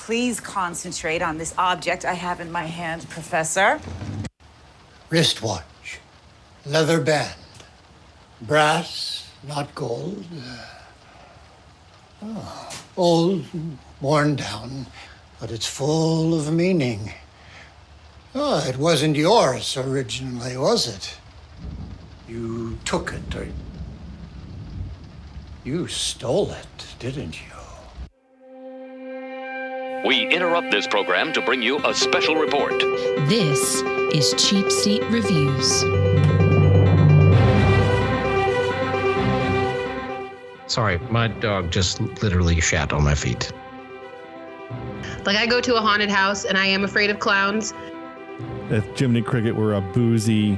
please concentrate on this object I have in my hand, Professor? Wristwatch, leather band, brass, not gold. Old, worn down, but it's full of meaning. Oh, it wasn't yours originally, was it? You took it, or you stole it, didn't you? We interrupt this program to bring you a special report. This is Cheapseat Reviews. Sorry, my dog just literally shat on my feet. Like, I go to a haunted house and I am afraid of clowns. If Jiminy Cricket were a boozy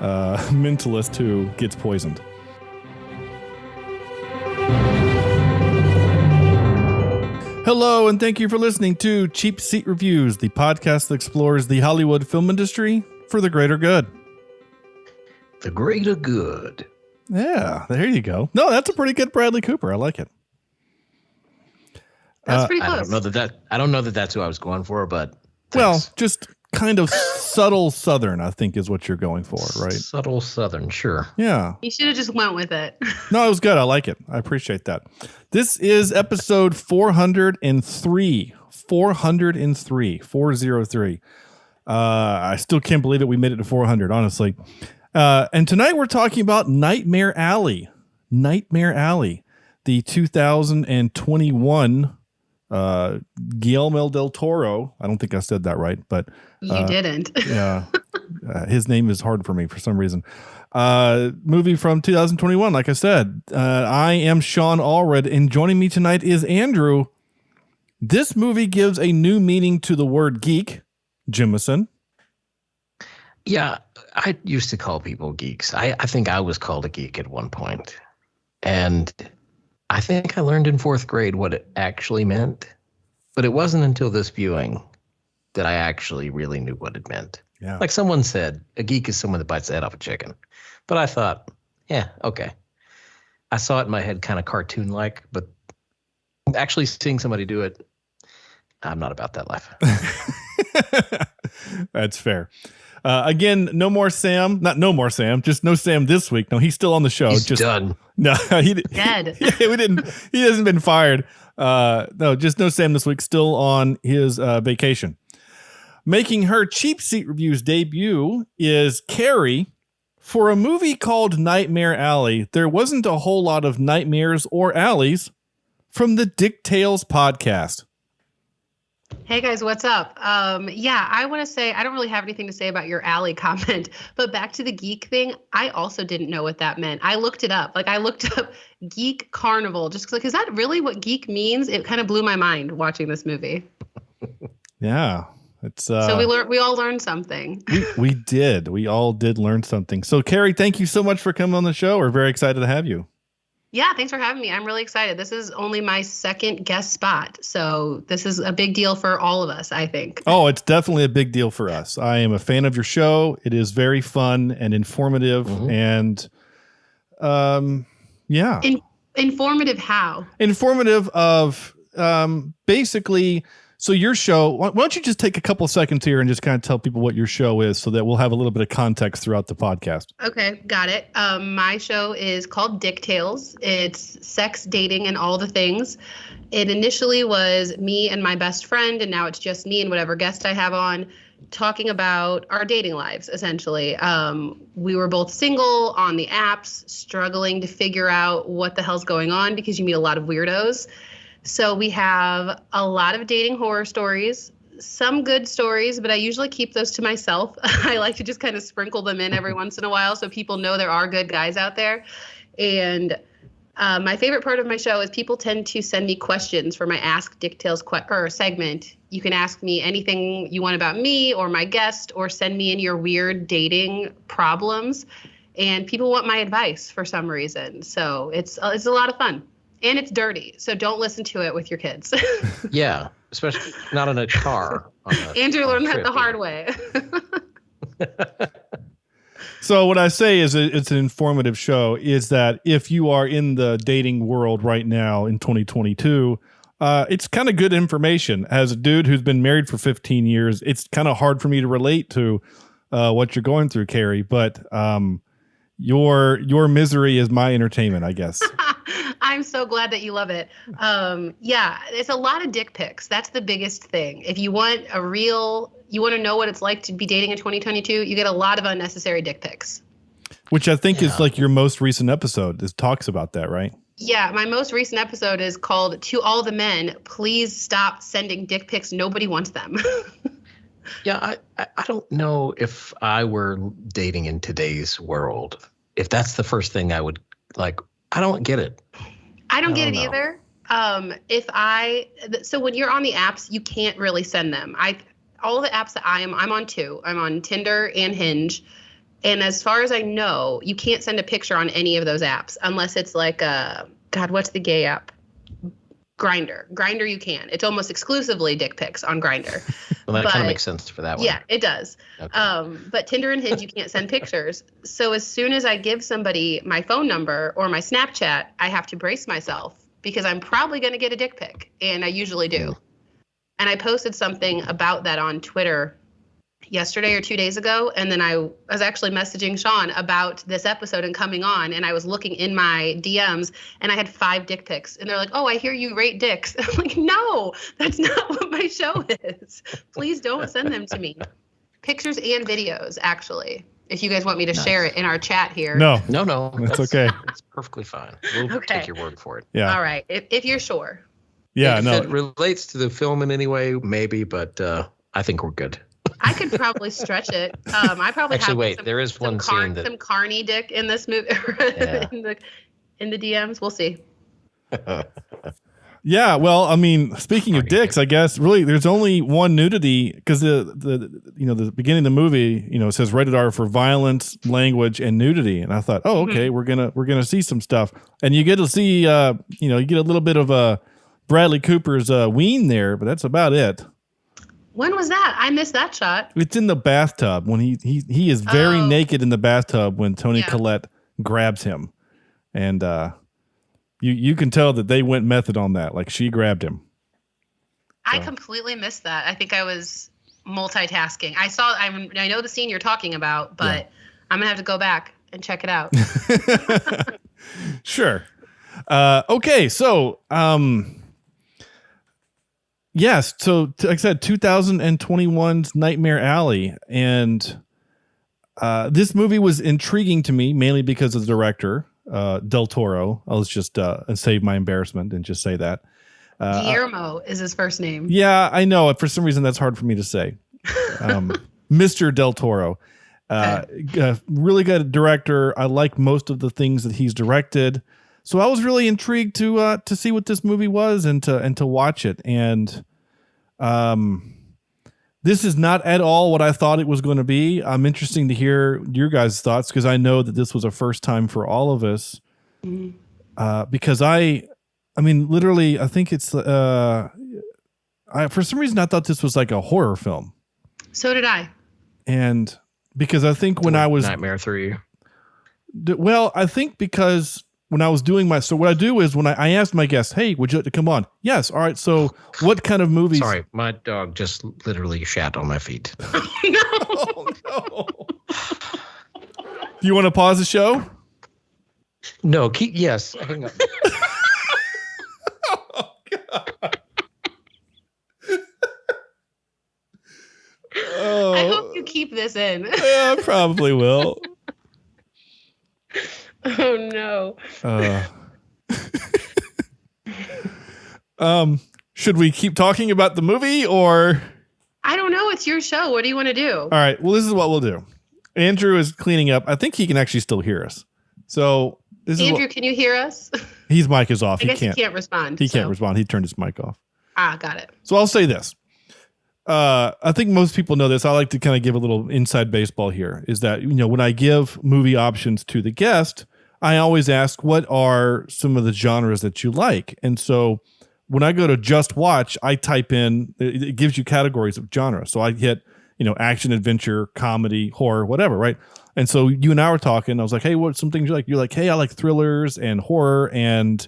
mentalist who gets poisoned. Hello, and thank you for listening to Cheapseat Reviews, the podcast that explores the Hollywood film industry for the greater good. The greater good. Yeah, there you go. No, that's a pretty good Bradley Cooper. I like it. That's pretty close. I don't know that that's who I was going for, but thanks. Well, just kind of subtle Southern, I think, is what you're going for, right? Subtle Southern, sure. Yeah. You should have just went with it. No, it was good. I like it. I appreciate that. This is episode 403. 403. I still can't believe it. We made it to 400, honestly. And tonight we're talking about Nightmare Alley. Nightmare Alley, the 2021 Guillermo del Toro. I don't think I said that right, but you didn't. Yeah, his name is hard for me for some reason. Movie from 2021. Like I said, I am Sean Allred, and joining me tonight is Andrew. This movie gives a new meaning to the word geek, Jimison. Yeah, I used to call people geeks. I think I was called a geek at one point. And I think I learned in fourth grade what it actually meant. But it wasn't until this viewing that I actually really knew what it meant. Yeah. Like someone said, a geek is someone that bites the head off a chicken. But I thought, yeah, okay. I saw it in my head kind of cartoon-like, but actually seeing somebody do it, I'm not about that life. That's fair. Again, no more Sam. Not no more Sam. Just no Sam this week. No, he's still on the show. He's just done. No, Dead. We didn't. He hasn't been fired. No, just no Sam this week. Still on his vacation. Making her Cheapseat Reviews debut is Carrie. For a movie called Nightmare Alley, there wasn't a whole lot of nightmares or alleys from the Dick Tales podcast. Hey guys, what's up? Yeah, I want to say I don't really have anything to say about your alley comment, but back to the geek thing, I also didn't know what that meant. I looked it up. Like I looked up geek carnival just like, is that really what geek means? It kind of blew my mind watching this movie. Yeah. It's so we all learned something. We did. We all did learn something. So Carrie, thank you so much for coming on the show. We're very excited to have you. Yeah, thanks for having me. I'm really excited. This is only my second guest spot, so this is a big deal for all of us, I think. Oh, it's definitely a big deal for us. I am a fan of your show. It is very fun and informative, and yeah. Informative how? Informative of basically. So your show, why don't you just take a couple of seconds here and just kind of tell people what your show is so that we'll have a little bit of context throughout the podcast. Okay, got it. My show is called Dick Tales. It's sex, dating, and all the things. It initially was me and my best friend, and now it's just me and whatever guest I have on talking about our dating lives, essentially. We were both single on the apps, struggling to figure out what the hell's going on because you meet a lot of weirdos. So we have a lot of dating horror stories, some good stories, but I usually keep those to myself. I like to just kind of sprinkle them in every once in a while so people know there are good guys out there. And my favorite part of my show is people tend to send me questions for my Ask Dick Tales segment. You can ask me anything you want about me or my guest, or send me in your weird dating problems. And people want my advice for some reason. So it's a lot of fun. And it's dirty, so don't listen to it with your kids. Yeah, especially not in a car. Andrew learned that the hard way. So what I say is it's an informative show, is that if you are in the dating world right now in 2022, it's kind of good information. As a dude who's been married for 15 years, it's kind of hard for me to relate to what you're going through, Carrie. But your misery is my entertainment, I guess. I'm so glad that you love it. Yeah, it's a lot of dick pics. That's the biggest thing. If you want you want to know what it's like to be dating in 2022, you get a lot of unnecessary dick pics. Which I think is like your most recent episode. This talks about that, right? Yeah, my most recent episode is called "To All the Men, Please Stop Sending Dick Pics. Nobody Wants Them." Yeah, I don't know if I were dating in today's world, if that's the first thing I would like. I don't get it. I don't get it either. So when you're on the apps, you can't really send them. All the apps that I'm on two. I'm on Tinder and Hinge. And as far as I know, you can't send a picture on any of those apps unless it's like what's the gay app? Grindr. Grindr you can. It's almost exclusively dick pics on Grindr. Well, that kind of makes sense for that one. Yeah, it does. Okay. But Tinder and Hinge, you can't send pictures. So as soon as I give somebody my phone number or my Snapchat, I have to brace myself because I'm probably going to get a dick pic, and I usually do. And I posted something about that on Twitter yesterday or 2 days ago, and then I was actually messaging Sean about this episode and coming on, and I was looking in my DMs, and I had 5 dick pics, and they're like, "Oh, I hear you rate dicks." I'm like, "No, that's not what my show is. Please don't send them to me." Pictures and videos, actually. If you guys want me to share it in our chat here. No, that's okay. It's perfectly fine. We'll take your word for it. Yeah. All right, if you're sure. Yeah, if no. it relates to the film in any way, maybe, but I think we're good. I could probably stretch it. I probably actually have wait. There is one scene that some Carney dick in this movie in the DMs. We'll see. Yeah, well, I mean, speaking of dicks, I guess really there's only one nudity because the beginning of the movie, it says rated R for violence, language, and nudity, and I thought, oh, okay, we're gonna see some stuff, and you get to see, you get a little bit of Bradley Cooper's ween there, but that's about it. When was that? I missed that shot. It's in the bathtub when he is very naked in the bathtub when Toni Collette grabs him, and you can tell that they went method on that. Like she grabbed him. I completely missed that. I think I was multitasking. I know the scene you're talking about, but I'm gonna have to go back and check it out. Sure. Okay. So, yes. So, like I said, 2021's Nightmare Alley. And this movie was intriguing to me, mainly because of the director, Del Toro. I'll just save my embarrassment and just say that. Guillermo is his first name. Yeah, I know. For some reason, that's hard for me to say. Mr. Del Toro. Really good director. I like most of the things that he's directed. So I was really intrigued to see what this movie was and to watch it. And this is not at all what I thought it was going to be. I'm interested to hear your guys' thoughts because I know that this was a first time for all of us. Because I mean, literally, I think it's for some reason I thought this was like a horror film. So did I. And because I think when I was Nightmare 3. Well, I think because when I was doing so what I do is when I asked my guests, hey, would you like to come on? Yes. All right. So what kind of movies? Sorry, my dog just literally shat on my feet. Oh, no. Do you want to pause the show? No, yes. Hang on. Oh, God. Oh. I hope you keep this in. Yeah, I probably will. Oh no. Should we keep talking about the movie or? I don't know. It's your show. What do you want to do? All right. Well, this is what we'll do. Andrew is cleaning up. I think he can actually still hear us. So Andrew, can you hear us? His mic is off. I guess he can't respond. He can't respond. He turned his mic off. Got it. So I'll say this. I think most people know this. I like to kind of give a little inside baseball here is that, when I give movie options to the guest, I always ask, what are some of the genres that you like? And so when I go to just watch, I type in, it gives you categories of genre. So I hit, action, adventure, comedy, horror, whatever. Right. And so you and I were talking, I was like, hey, what's some things you like? You're like, hey, I like thrillers and horror and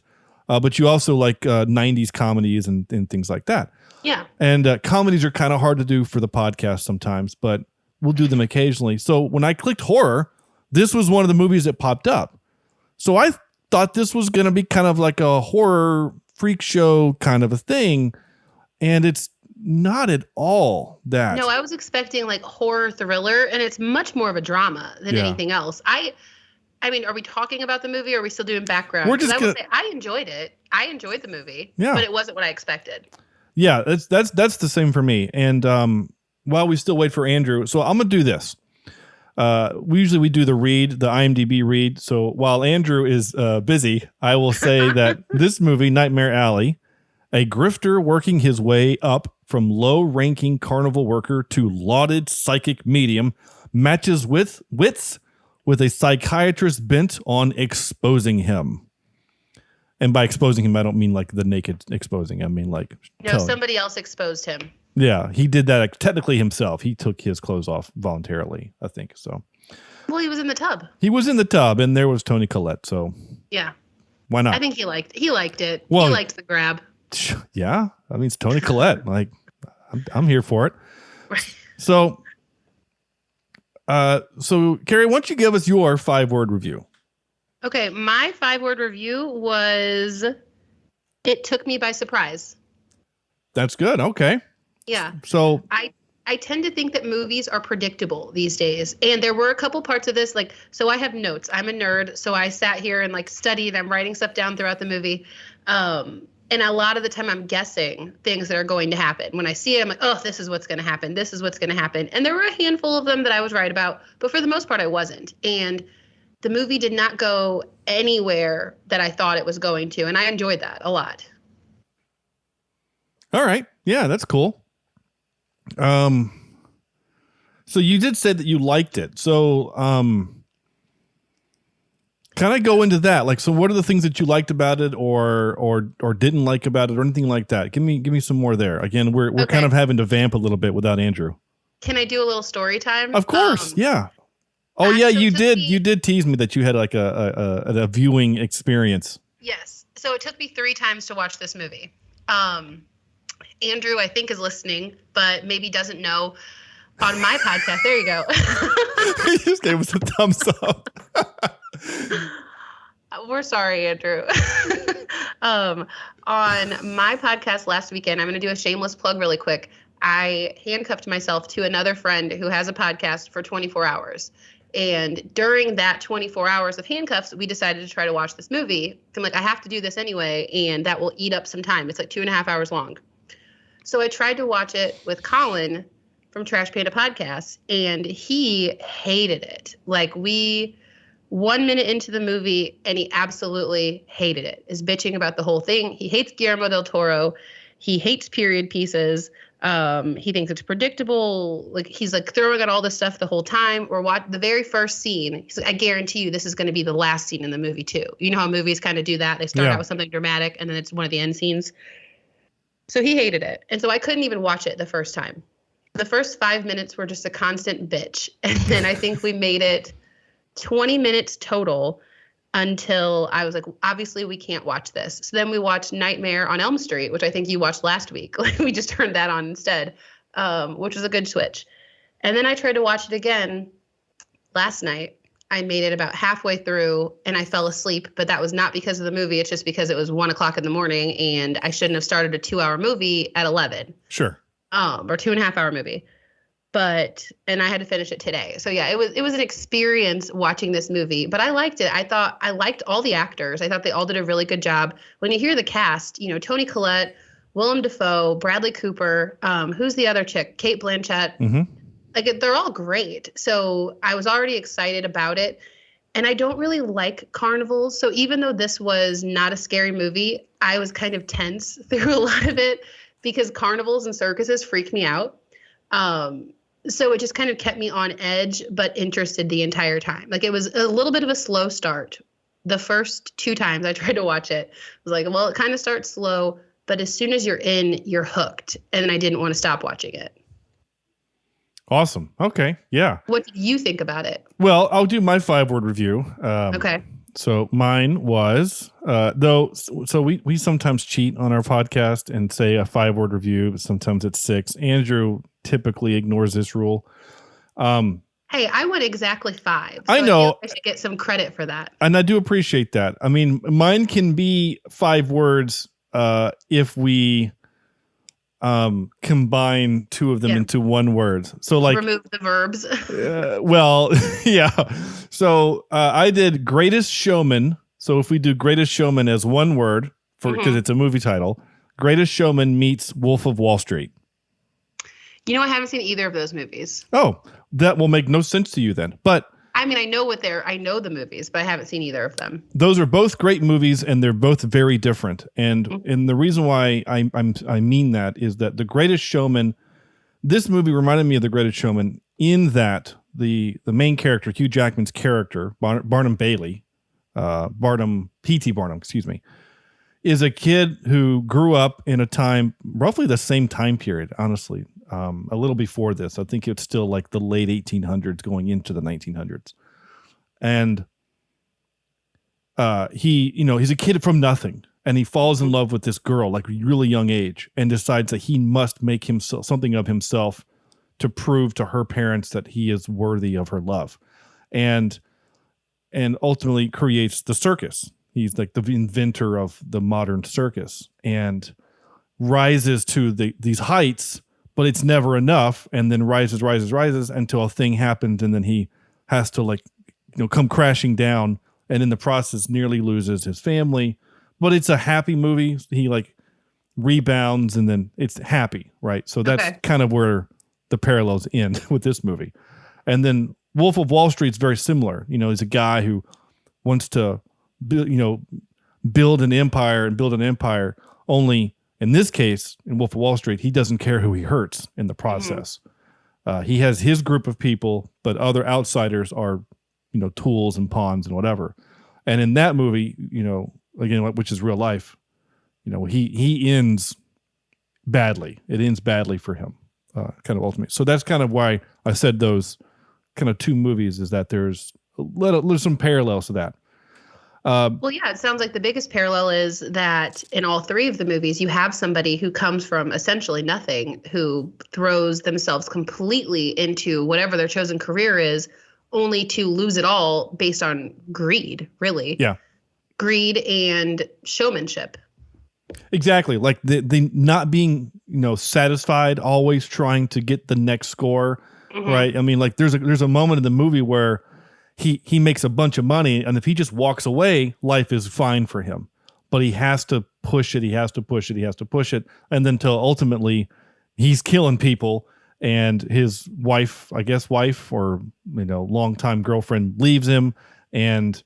but you also like 90s comedies and things like that. Yeah. And comedies are kind of hard to do for the podcast sometimes, but we'll do them occasionally. So when I clicked horror, this was one of the movies that popped up. So I thought this was going to be kind of like a horror freak show kind of a thing. And it's not at all that. No, I was expecting like horror thriller, and it's much more of a drama than anything else. I mean, are we talking about the movie, or are we still doing background? We're just I would say I enjoyed it. I enjoyed the movie, yeah, but it wasn't what I expected. Yeah, that's the same for me. And while we still wait for Andrew, so I'm gonna do this. We do the IMDb read. So while Andrew is busy, I will say that this movie, Nightmare Alley, a grifter working his way up from low-ranking carnival worker to lauded psychic medium, matches with wits with a psychiatrist bent on exposing him. And by exposing him, I don't mean like the naked exposing. I mean like somebody else exposed him. Yeah, he did that technically himself. He took his clothes off voluntarily, I think. So. Well, he was in the tub. He was in the tub, and there was Toni Collette. So. Yeah. Why not? I think he liked it. Well, he liked the grab. Yeah, I mean it's Toni Collette. Like, I'm here for it. Right. So Carrie, why don't you give us your 5-word review? Okay, my 5-word review was, it took me by surprise. That's good. Okay. Yeah. So I tend to think that movies are predictable these days. And there were a couple parts of this, like, so I have notes. I'm a nerd. So I sat here and like studied. I'm writing stuff down throughout the movie. And a lot of the time I'm guessing things that are going to happen. When I see it, I'm like, oh, this is what's going to happen. This is what's going to happen. And there were a handful of them that I was right about, but for the most part, I wasn't. And the movie did not go anywhere that I thought it was going to. And I enjoyed that a lot. All right. Yeah, that's cool. So you did say that you liked it. So, kind of go into that. Like, so what are the things that you liked about it or didn't like about it or anything like that? Give me some more there. Again, we're Okay. kind of having to vamp a little bit without Andrew. Can I do a little story time? Of course. Yeah. Oh yeah. You did tease me that you had like a viewing experience. Yes. So it took me 3 times to watch this movie. Andrew, I think, is listening, but maybe doesn't know. On my podcast, there you go. He just gave us a thumbs up. We're sorry, Andrew. On my podcast last weekend, I'm going to do a shameless plug really quick. I handcuffed myself to another friend who has a podcast for 24 hours. And during that 24 hours of handcuffs, we decided to try to watch this movie. I'm like, I have to do this anyway, and that will eat up some time. It's like 2.5 hours long. So I tried to watch it with Colin from Trash Panda Podcast, and he hated it. Like, 1 minute into the movie, and he absolutely hated it. Is bitching about the whole thing. He hates Guillermo del Toro. He hates period pieces. He thinks it's predictable. Like, he's like throwing out all this stuff the whole time. Or the very first scene. He's like, I guarantee you this is going to be the last scene in the movie too. You know how movies kind of do that? They start out with something dramatic, and then it's one of the end scenes. So he hated it. And so I couldn't even watch it the first time. The first 5 minutes were just a constant bitch. And then I think we made it 20 minutes total until I was like, obviously we can't watch this. So then we watched Nightmare on Elm Street, which I think you watched last week. Like, we just turned that on instead, which was a good switch. And then I tried to watch it again last night. I made it about halfway through and I fell asleep, but that was not because of the movie. It's just because it was 1 o'clock in the morning and I shouldn't have started a 2-hour movie at 11. Sure. Or 2.5 hour movie. And I had to finish it today. So yeah, it was an experience watching this movie, but I liked it. I liked all the actors. I thought they all did a really good job. When you hear the cast, Toni Collette, Willem Dafoe, Bradley Cooper, who's the other chick? Cate Blanchett. Mm-hmm. Like, they're all great. So I was already excited about it. And I don't really like carnivals. So even though this was not a scary movie, I was kind of tense through a lot of it because carnivals and circuses freak me out. So it just kind of kept me on edge, but interested the entire time. Like, it was a little bit of a slow start. The first 2 times I tried to watch it, I was like, well, it kind of starts slow, but as soon as you're in, you're hooked. And then I didn't want to stop watching it. Awesome. Okay. Yeah. What did you think about it? Well, I'll do my 5-word review. Okay. So mine was, so we sometimes cheat on our podcast and say a 5-word review, but sometimes it's 6. Andrew typically ignores this rule. Hey, I went exactly 5. So I know. I feel like I should get some credit for that. And I do appreciate that. I mean, mine can be 5 words if we combine 2 of them into 1 word. So like remove the verbs. well, yeah. So I did Greatest Showman. So if we do Greatest Showman as 1 word because it's a movie title, Greatest Showman meets Wolf of Wall Street. You know, I haven't seen either of those movies. Oh, that will make no sense to you then. But I mean, I know the movies, but I haven't seen either of them. those are both great movies, and they're both very different. And the reason why I mean that is that The Greatest Showman, this movie reminded me of The Greatest Showman in that the main character, Hugh Jackman's character, Barnum Bailey, P.T. Barnum, excuse me, is a kid who grew up in a time, roughly the same time period, honestly. A little before this. I think it's still like the late 1800s going into the 1900s. And he's a kid from nothing, and he falls in love with this girl like really young age and decides that he must make himself something of himself to prove to her parents that he is worthy of her love. And ultimately creates the circus. He's like the inventor of the modern circus and rises to these heights, but it's never enough, and then rises until a thing happens, and then he has to come crashing down, and in the process nearly loses his family. But it's a happy movie. He rebounds, and then it's happy, right? So that's kind of where the parallels end with this movie. And then Wolf of Wall Street's very similar. He's a guy who wants to build an empire, only in this case, in Wolf of Wall Street, he doesn't care who he hurts in the process. He has his group of people, but other outsiders are, tools and pawns and whatever. And in that movie, again, which is real life, he ends badly. It ends badly for him, kind of ultimately. So that's kind of why I said those kind of 2 movies, is that there's some parallels to that. Well, yeah, it sounds like the biggest parallel is that in all 3 of the movies, you have somebody who comes from essentially nothing, who throws themselves completely into whatever their chosen career is, only to lose it all based on greed, really. Yeah. Greed and showmanship. Exactly. Like the not being, satisfied, always trying to get the next score, right? I mean, like there's a moment in the movie where he makes a bunch of money, and if he just walks away, life is fine for him. But he has to push it. He has to push it. And then till ultimately he's killing people, and his wife or, longtime girlfriend leaves him. And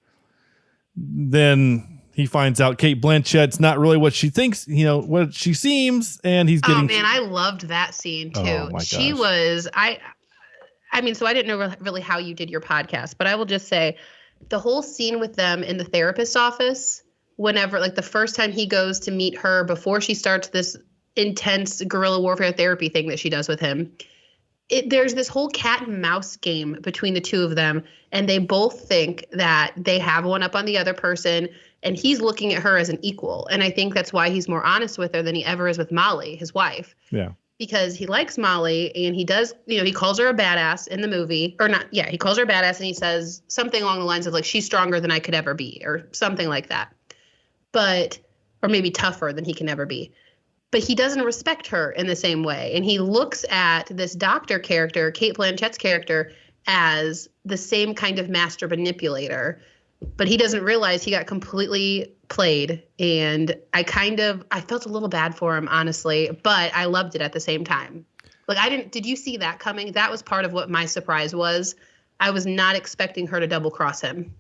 then he finds out Cate Blanchett's not really what she thinks, what she seems. And he's getting. Oh man, I loved that scene too. Oh, my she gosh. was, I mean, so I didn't know really how you did your podcast, but I will just say the whole scene with them in the therapist's office, whenever, the first time he goes to meet her before she starts this intense guerrilla warfare therapy thing that she does with him, there's this whole cat and mouse game between the 2 of them, and they both think that they have one up on the other person, and he's looking at her as an equal. And I think that's why he's more honest with her than he ever is with Molly, his wife. Yeah. Because he likes Molly, and he does, he calls her a badass in the movie, or not. Yeah, he calls her a badass, and he says something along the lines of she's stronger than I could ever be, or something like that. Or maybe tougher than he can ever be. But he doesn't respect her in the same way. And he looks at this doctor character, Cate Blanchett's character, as the same kind of master manipulator. But he doesn't realize he got completely played. And I felt a little bad for him, honestly, but I loved it at the same time. Did you see that coming? That was part of what my surprise was. I was not expecting her to double cross him.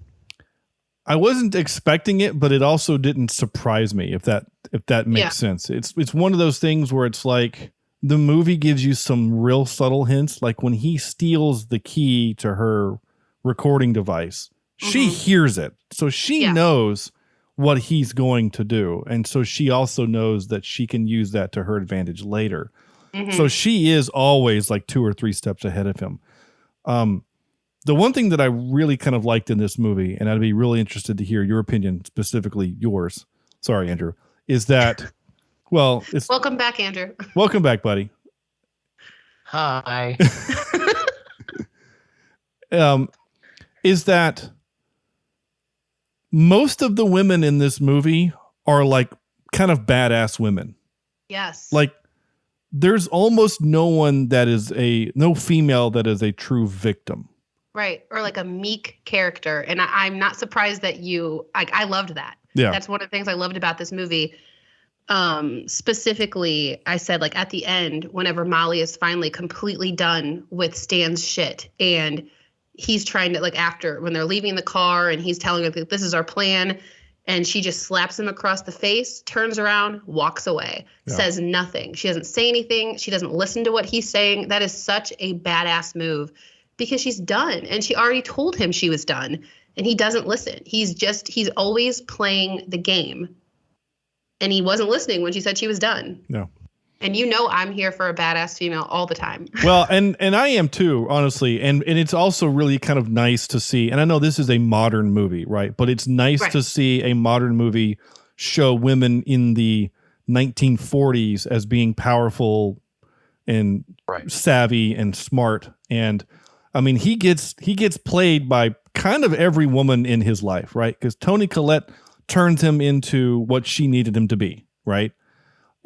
I wasn't expecting it, but it also didn't surprise me, if that makes sense. It's one of those things where it's like the movie gives you some real subtle hints. Like when he steals the key to her recording device, she hears it. So she knows what he's going to do. And so she also knows that she can use that to her advantage later. So she is always 2 or 3 steps ahead of him. The one thing that I really kind of liked in this movie, and I'd be really interested to hear your opinion, specifically yours. Sorry, Andrew, is that, well, it's Welcome back, Andrew. welcome back, buddy. Hi. Is that most of the women in this movie are like kind of badass women. Yes. Like there's almost no female that is a true victim. Right. Or like a meek character. And I'm not surprised that I loved that. Yeah. That's one of the things I loved about this movie. Specifically, I said like at the end, whenever Molly is finally completely done with Stan's shit and he's trying to like after when they're leaving the car and he's telling her that this is our plan and she just slaps him across the face, turns around, walks away, says nothing. She doesn't say anything. She doesn't listen to what he's saying. That is such a badass move because she's done and she already told him she was done and he doesn't listen. He's always playing the game and he wasn't listening when she said she was done. No. And I'm here for a badass female all the time. Well, and I am too, honestly. And it's also really kind of nice to see, and I know this is a modern movie, right? But it's nice to see a modern movie show women in the 1940s as being powerful and savvy and smart. And I mean, he gets played by kind of every woman in his life, right? Because Toni Collette turns him into what she needed him to be, right?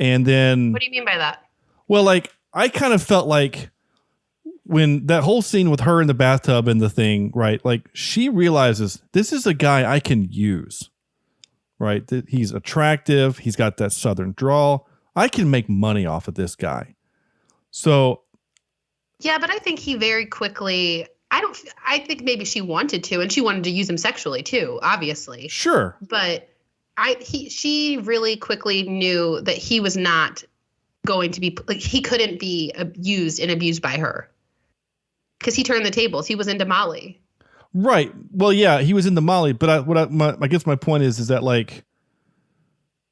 And then what do you mean by that? Well, like I kind of felt like when that whole scene with her in the bathtub and the thing, right? Like she realizes this is a guy I can use, right? That he's attractive. He's got that Southern drawl. I can make money off of this guy. So. Yeah, but I think he very quickly, I think maybe she wanted to, and she wanted to use him sexually too, obviously. Sure. But she really quickly knew that he was not going to be like he couldn't be used and abused by her because he turned the tables. He was into Molly. Right. Well, yeah, he was into Molly, but I guess my point is that like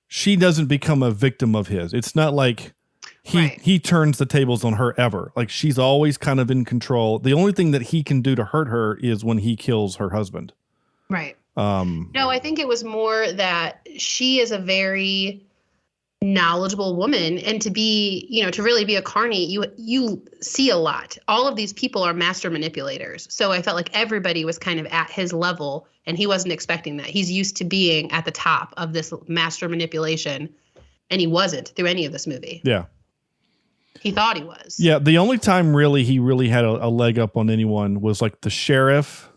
she doesn't become a victim of his. It's not like he turns the tables on her ever. Like she's always kind of in control. The only thing that he can do to hurt her is when he kills her husband. Right. No, I think it was more that she is a very knowledgeable woman, and to really be a carny, you see a lot. All of these people are master manipulators. So I felt like everybody was kind of at his level, and he wasn't expecting that. He's used to being at the top of this master manipulation, and he wasn't through any of this movie. Yeah. He thought he was. Yeah, the only time he really had a leg up on anyone was like the sheriff.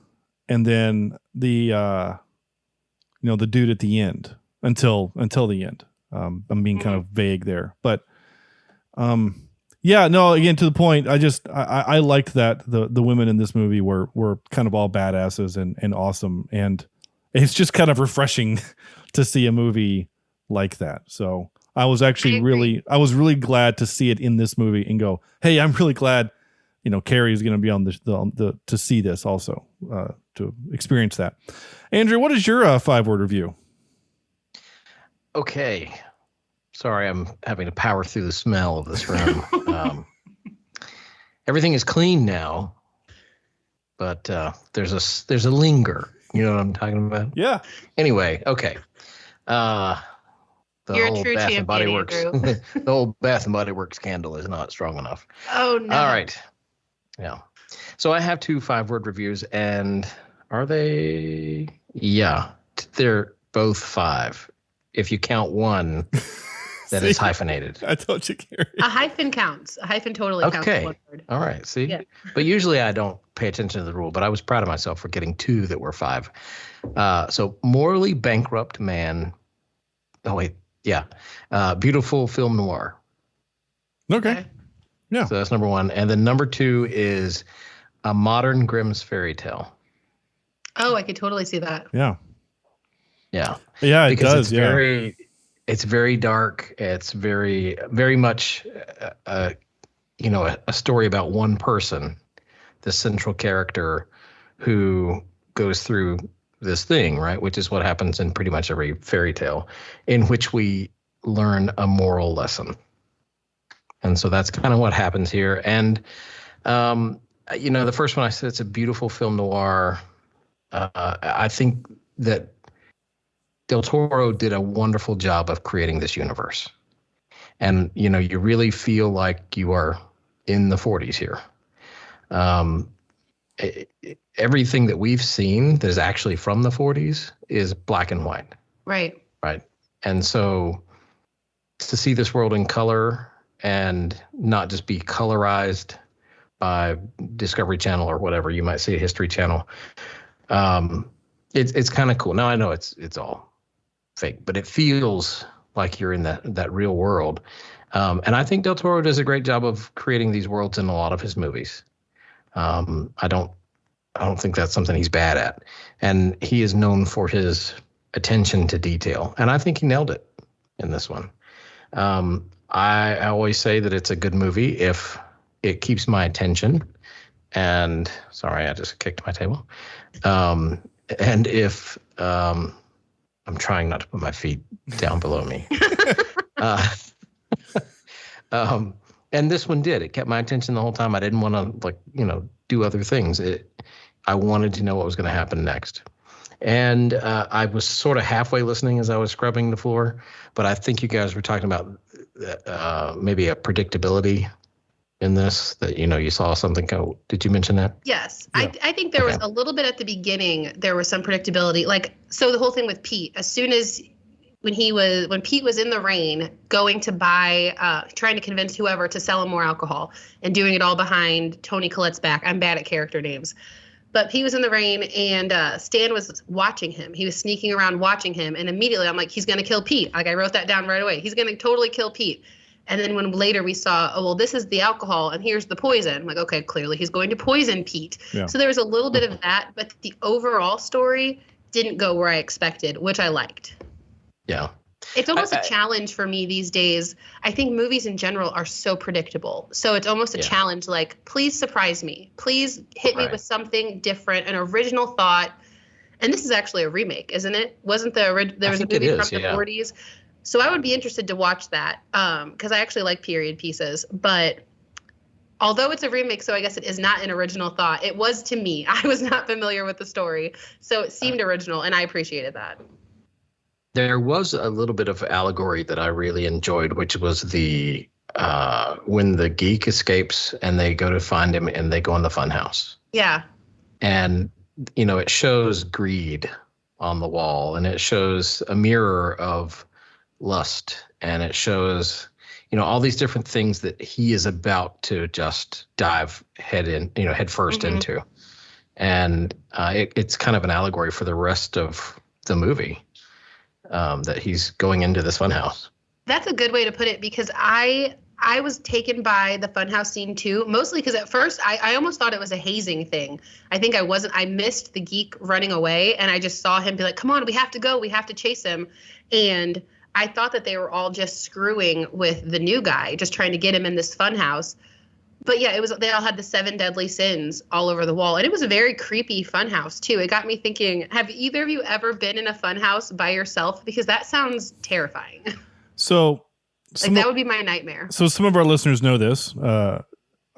And then the dude at the end until the end. I'm being kind of vague there, but again, to the point, I liked that the women in this movie were kind of all badasses and awesome. And it's just kind of refreshing to see a movie like that. So I was actually really glad to see it in this movie and go, hey, I'm really glad, Carrie is going to be on the to see this also, to experience that. Andrew, what is your 5-word review? Okay. Sorry, I'm having to power through the smell of this room. Everything is clean now, but there's a linger. You know what I'm talking about? Yeah. Anyway, okay. You're a true champion, the whole Bath and Body Works candle is not strong enough. Oh no. All right. Yeah. So I have 2 5-word reviews, and are they? Yeah, they're both 5. If you count one that is hyphenated. I told you, Carrie. A hyphen counts. A hyphen totally counts. Okay. One word. All right. See? Yeah. But usually I don't pay attention to the rule, but I was proud of myself for getting 2 that were 5. So morally bankrupt man. Oh, wait. Yeah. Beautiful film noir. Okay. Yeah. So that's number 1. And then number 2 is a modern Grimm's fairy tale. Oh, I could totally see that. Yeah. Yeah. Yeah, it because does. It's very dark. It's very, very much, a story about one person, the central character who goes through this thing, right? Which is what happens in pretty much every fairy tale, in which we learn a moral lesson. And so that's kind of what happens here. And the first one I said, it's a beautiful film noir. I think that Del Toro did a wonderful job of creating this universe. And, you really feel like you are in the 40s here. Everything that we've seen that is actually from the 40s is black and white. Right. Right. And so to see this world in color and not just be colorized by Discovery Channel or whatever, you might see a History Channel. It's kind of cool. Now I know it's all fake, but it feels like you're in that real world. And I think Del Toro does a great job of creating these worlds in a lot of his movies. I don't think that's something he's bad at. And he is known for his attention to detail. And I think he nailed it in this one. I always say that it's a good movie if it keeps my attention. And sorry, I just kicked my table. And if I'm trying not to put my feet down below me. And this one did. It kept my attention the whole time. I didn't want to do other things. I wanted to know what was going to happen next. And I was sort of halfway listening as I was scrubbing the floor, but I think you guys were talking about maybe a predictability in this, that, you saw something go. Did you mention that? Yes. Yeah. I think there was a little bit at the beginning, there was some predictability. So the whole thing with Pete, as soon as when Pete was in the rain going to buy, trying to convince whoever to sell him more alcohol and doing it all behind Toni Collette's back. I'm bad at character names. But Pete was in the rain and Stan was watching him. He was sneaking around watching him. And immediately I'm like, he's going to kill Pete. I wrote that down right away. He's going to totally kill Pete. And then when later we saw, oh, well, this is the alcohol and here's the poison. I'm like, okay, clearly he's going to poison Pete. Yeah. So there was a little bit of that. But the overall story didn't go where I expected, which I liked. Yeah. It's almost a challenge for me these days. I think movies in general are so predictable. So it's almost a challenge, please surprise me. Please hit me with something different, an original thought. And this is actually a remake, isn't it? Wasn't there was a movie from the 40s? So I would be interested to watch that because I actually like period pieces. But although it's a remake, so I guess it is not an original thought. It was to me. I was not familiar with the story. So it seemed original, and I appreciated that. There was a little bit of allegory that I really enjoyed, which was the when the geek escapes and they go to find him and they go in the funhouse. Yeah. And, it shows greed on the wall, and it shows a mirror of lust, and it shows, all these different things that he is about to just dive head first into. And it's kind of an allegory for the rest of the movie. That he's going into this funhouse. That's a good way to put it, because I was taken by the funhouse scene too, mostly because at first I almost thought it was a hazing thing. I missed the geek running away, and I just saw him be like, come on, we have to go, we have to chase him. And I thought that they were all just screwing with the new guy, just trying to get him in this funhouse. But yeah, they all had the 7 deadly sins all over the wall. And it was a very creepy funhouse too. It got me thinking, have either of you ever been in a funhouse by yourself? Because that sounds terrifying. So that would be my nightmare. So some of our listeners know this.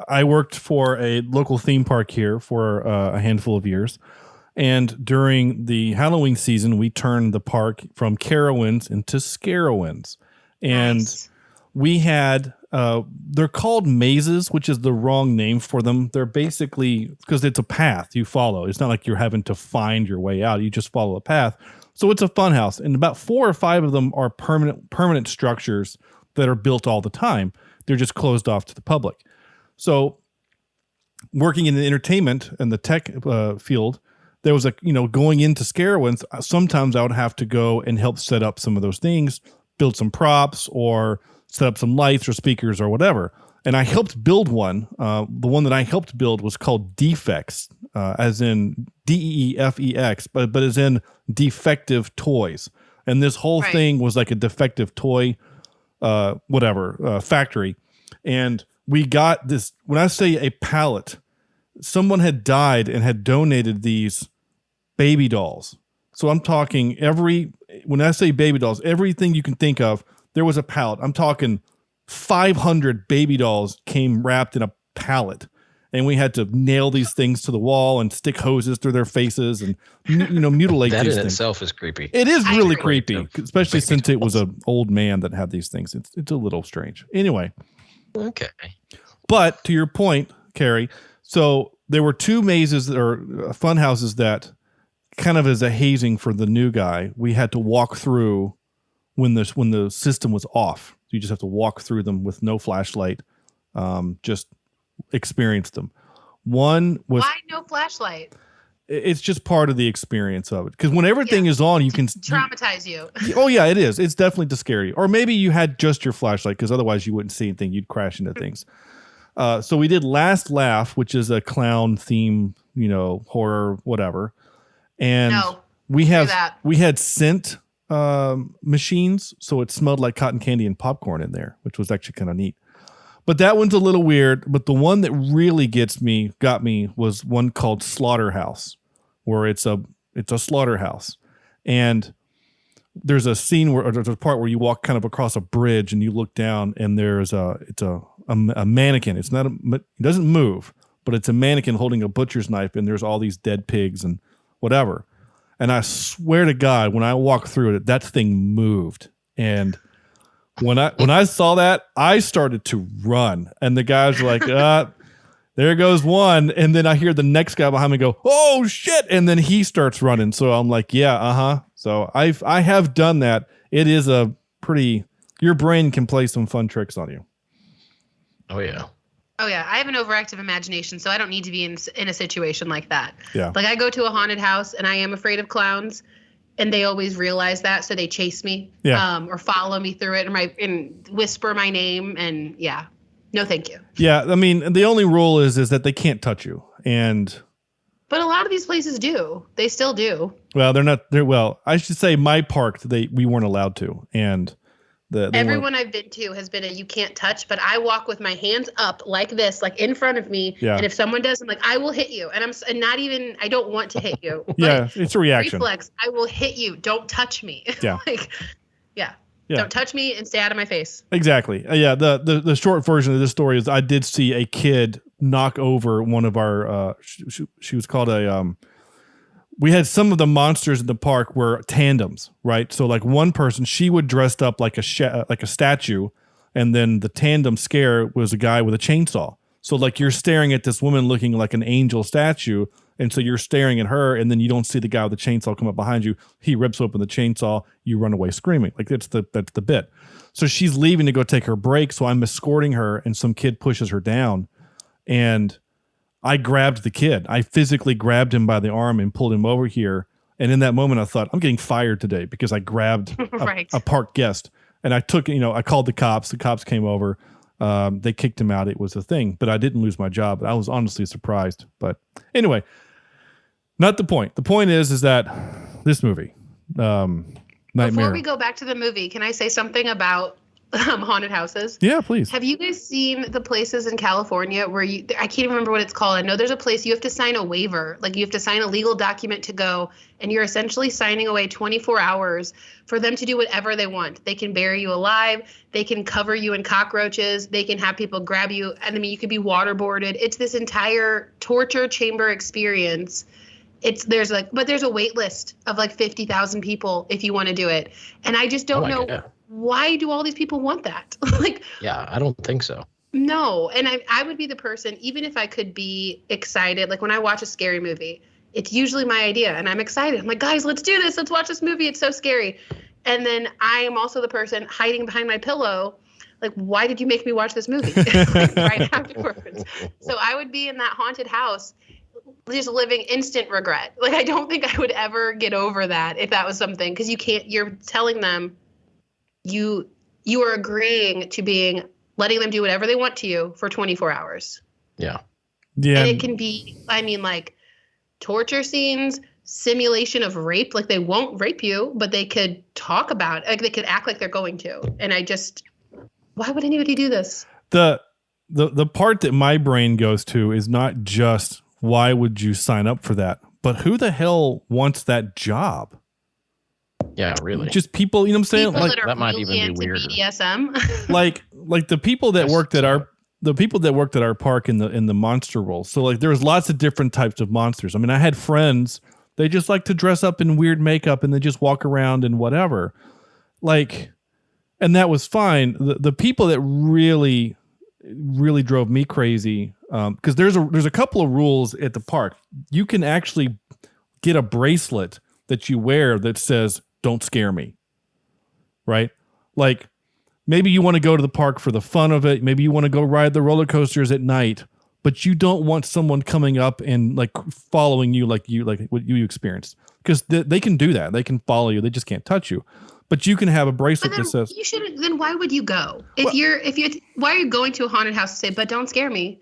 I worked for a local theme park here for a handful of years. And during the Halloween season, we turned the park from Carowinds into Scarowinds. And we had... they're called mazes, which is the wrong name for them. They're basically, because it's a path you follow. It's not like you're having to find your way out. You just follow a path. So it's a fun house. And about 4 or 5 of them are permanent structures that are built all the time. They're just closed off to the public. So working in the entertainment and the tech field, there was going into Scarowinds, sometimes I would have to go and help set up some of those things, build some props, or set up some lights or speakers or whatever. And I helped build one. The one that I helped build was called Defects, as in DEEFEX, but as in defective toys. And this whole thing was like a defective toy, factory. And we got this, when I say a pallet, someone had died and had donated these baby dolls. So I'm talking when I say baby dolls, everything you can think of, there was a pallet. I'm talking 500 baby dolls came wrapped in a pallet. and we had to nail these things to the wall and stick hoses through their faces and mutilate That these in things. itself is creepy. It is really agree. creepy, especially since it was an old man that had these things. It's a little strange. Anyway, Okay. but to your point, Carrie, so there were 2 mazes or fun houses that kind of as a hazing for the new guy, we had to walk through when the system was off. You just have to walk through them with no flashlight, just experience them. One was Why no flashlight? it's just part of the experience of it because when everything is on, you can Traumatize you. Oh yeah, it is. It's definitely to scare you. Or maybe you had just your flashlight because otherwise you wouldn't see anything. You'd crash into things. So we did Last Laugh, which is a clown theme, horror, whatever. And No, we do that. had scent machines, so it smelled like cotton candy and popcorn in there, which was actually kind of neat. But that one's a little weird. But the one that really got me was one called Slaughterhouse, where it's a slaughterhouse, and there's a scene where or there's a part where you walk kind of across a bridge and you look down, and there's a mannequin. It's not it doesn't move, but it's a mannequin holding a butcher's knife, and there's all these dead pigs and whatever. And I swear to God, when I walked through it, that thing moved. And when I saw that, I started to run. And the guys were like, there goes one. And then I hear the next guy behind me go, oh shit. And then he starts running. So I'm like, yeah, So I have done that. It is your brain can play some fun tricks on you. Oh yeah. Oh yeah, I have an overactive imagination, so I don't need to be in a situation like that. Yeah. Like I go to a haunted house and I am afraid of clowns, and they always realize that, so they chase me, or follow me through it, and whisper my name, and yeah, no, thank you. Yeah, I mean, the only rule is that they can't touch you, But a lot of these places do. They still do. Well, they're not. I should say my park. We weren't allowed to, and. Everyone I've been to has been you can't touch, but I walk with my hands up like this, like in front of me. Yeah. And if someone does, I'm like, I will hit you. And I don't want to hit you. Yeah, it's a reaction. Reflex, I will hit you. Don't touch me. Yeah. Yeah. Don't touch me and stay out of my face. Exactly. Yeah. The short version of this story is I did see a kid knock over one of our, she was called we had some of the monsters in the park were tandems, right? So like one person, she would dressed up like a statue, and then the tandem scare was a guy with a chainsaw. So like you're staring at this woman looking like an angel statue, and so you're staring at her, and then you don't see the guy with the chainsaw come up behind you. He rips open the chainsaw, you run away screaming. Like that's the bit. So she's leaving to go take her break, so I'm escorting her, and some kid pushes her down, and I grabbed the kid. I physically grabbed him by the arm and pulled him over here. And in that moment, I thought, I'm getting fired today because I grabbed a park guest. And I took, I called the cops. The cops came over. They kicked him out. It was a thing. But I didn't lose my job. I was honestly surprised. But anyway, not the point. The point is that this movie, Nightmare. Before we go back to the movie, can I say something about haunted houses? Yeah, please. Have you guys seen the places in California where I can't even remember what it's called. I know there's a place you have to sign a waiver. Like you have to sign a legal document to go, and you're essentially signing away 24 hours for them to do whatever they want. They can bury you alive. They can cover you in cockroaches. They can have people grab you. And I mean, you could be waterboarded. It's this entire torture chamber experience. There's a wait list of like 50,000 people if you want to do it. And I just don't know. God. Why do all these people want that? Yeah, I don't think so. No. And I would be the person, even if I could be excited, like when I watch a scary movie, it's usually my idea and I'm excited. I'm like, guys, let's do this. Let's watch this movie. It's so scary. And then I am also the person hiding behind my pillow. Like, why did you make me watch this movie? Right afterwards. So I would be in that haunted house just living instant regret. Like, I don't think I would ever get over that if that was something, because you're telling them, you are agreeing to letting them do whatever they want to you for 24 hours. Yeah. Yeah. And it can be, like torture scenes, simulation of rape. Like they won't rape you, but they could talk about it. Like they could act like they're going to. And why would anybody do this? The part that my brain goes to is not just why would you sign up for that, but who the hell wants that job? Yeah, really. Just people, you know what I'm saying? People Like that are that might really even be into weirder. BDSM. like the people that worked at our the people that worked at our park in the monster roles. So like there was lots of different types of monsters. I mean, I had friends, they just like to dress up in weird makeup and then just walk around and whatever. Like, and that was fine. The people that really drove me crazy, because there's a couple of rules at the park. You can actually get a bracelet that you wear that says, "Don't scare me." Right? Like, maybe you want to go to the park for the fun of it. Maybe you want to go ride the roller coasters at night, but you don't want someone coming up and like following you like what you experienced. Because they can do that. They can follow you. They just can't touch you. But you can have a bracelet that says, you shouldn't. Then why would you go? Why are you going to a haunted house to say, "But don't scare me"?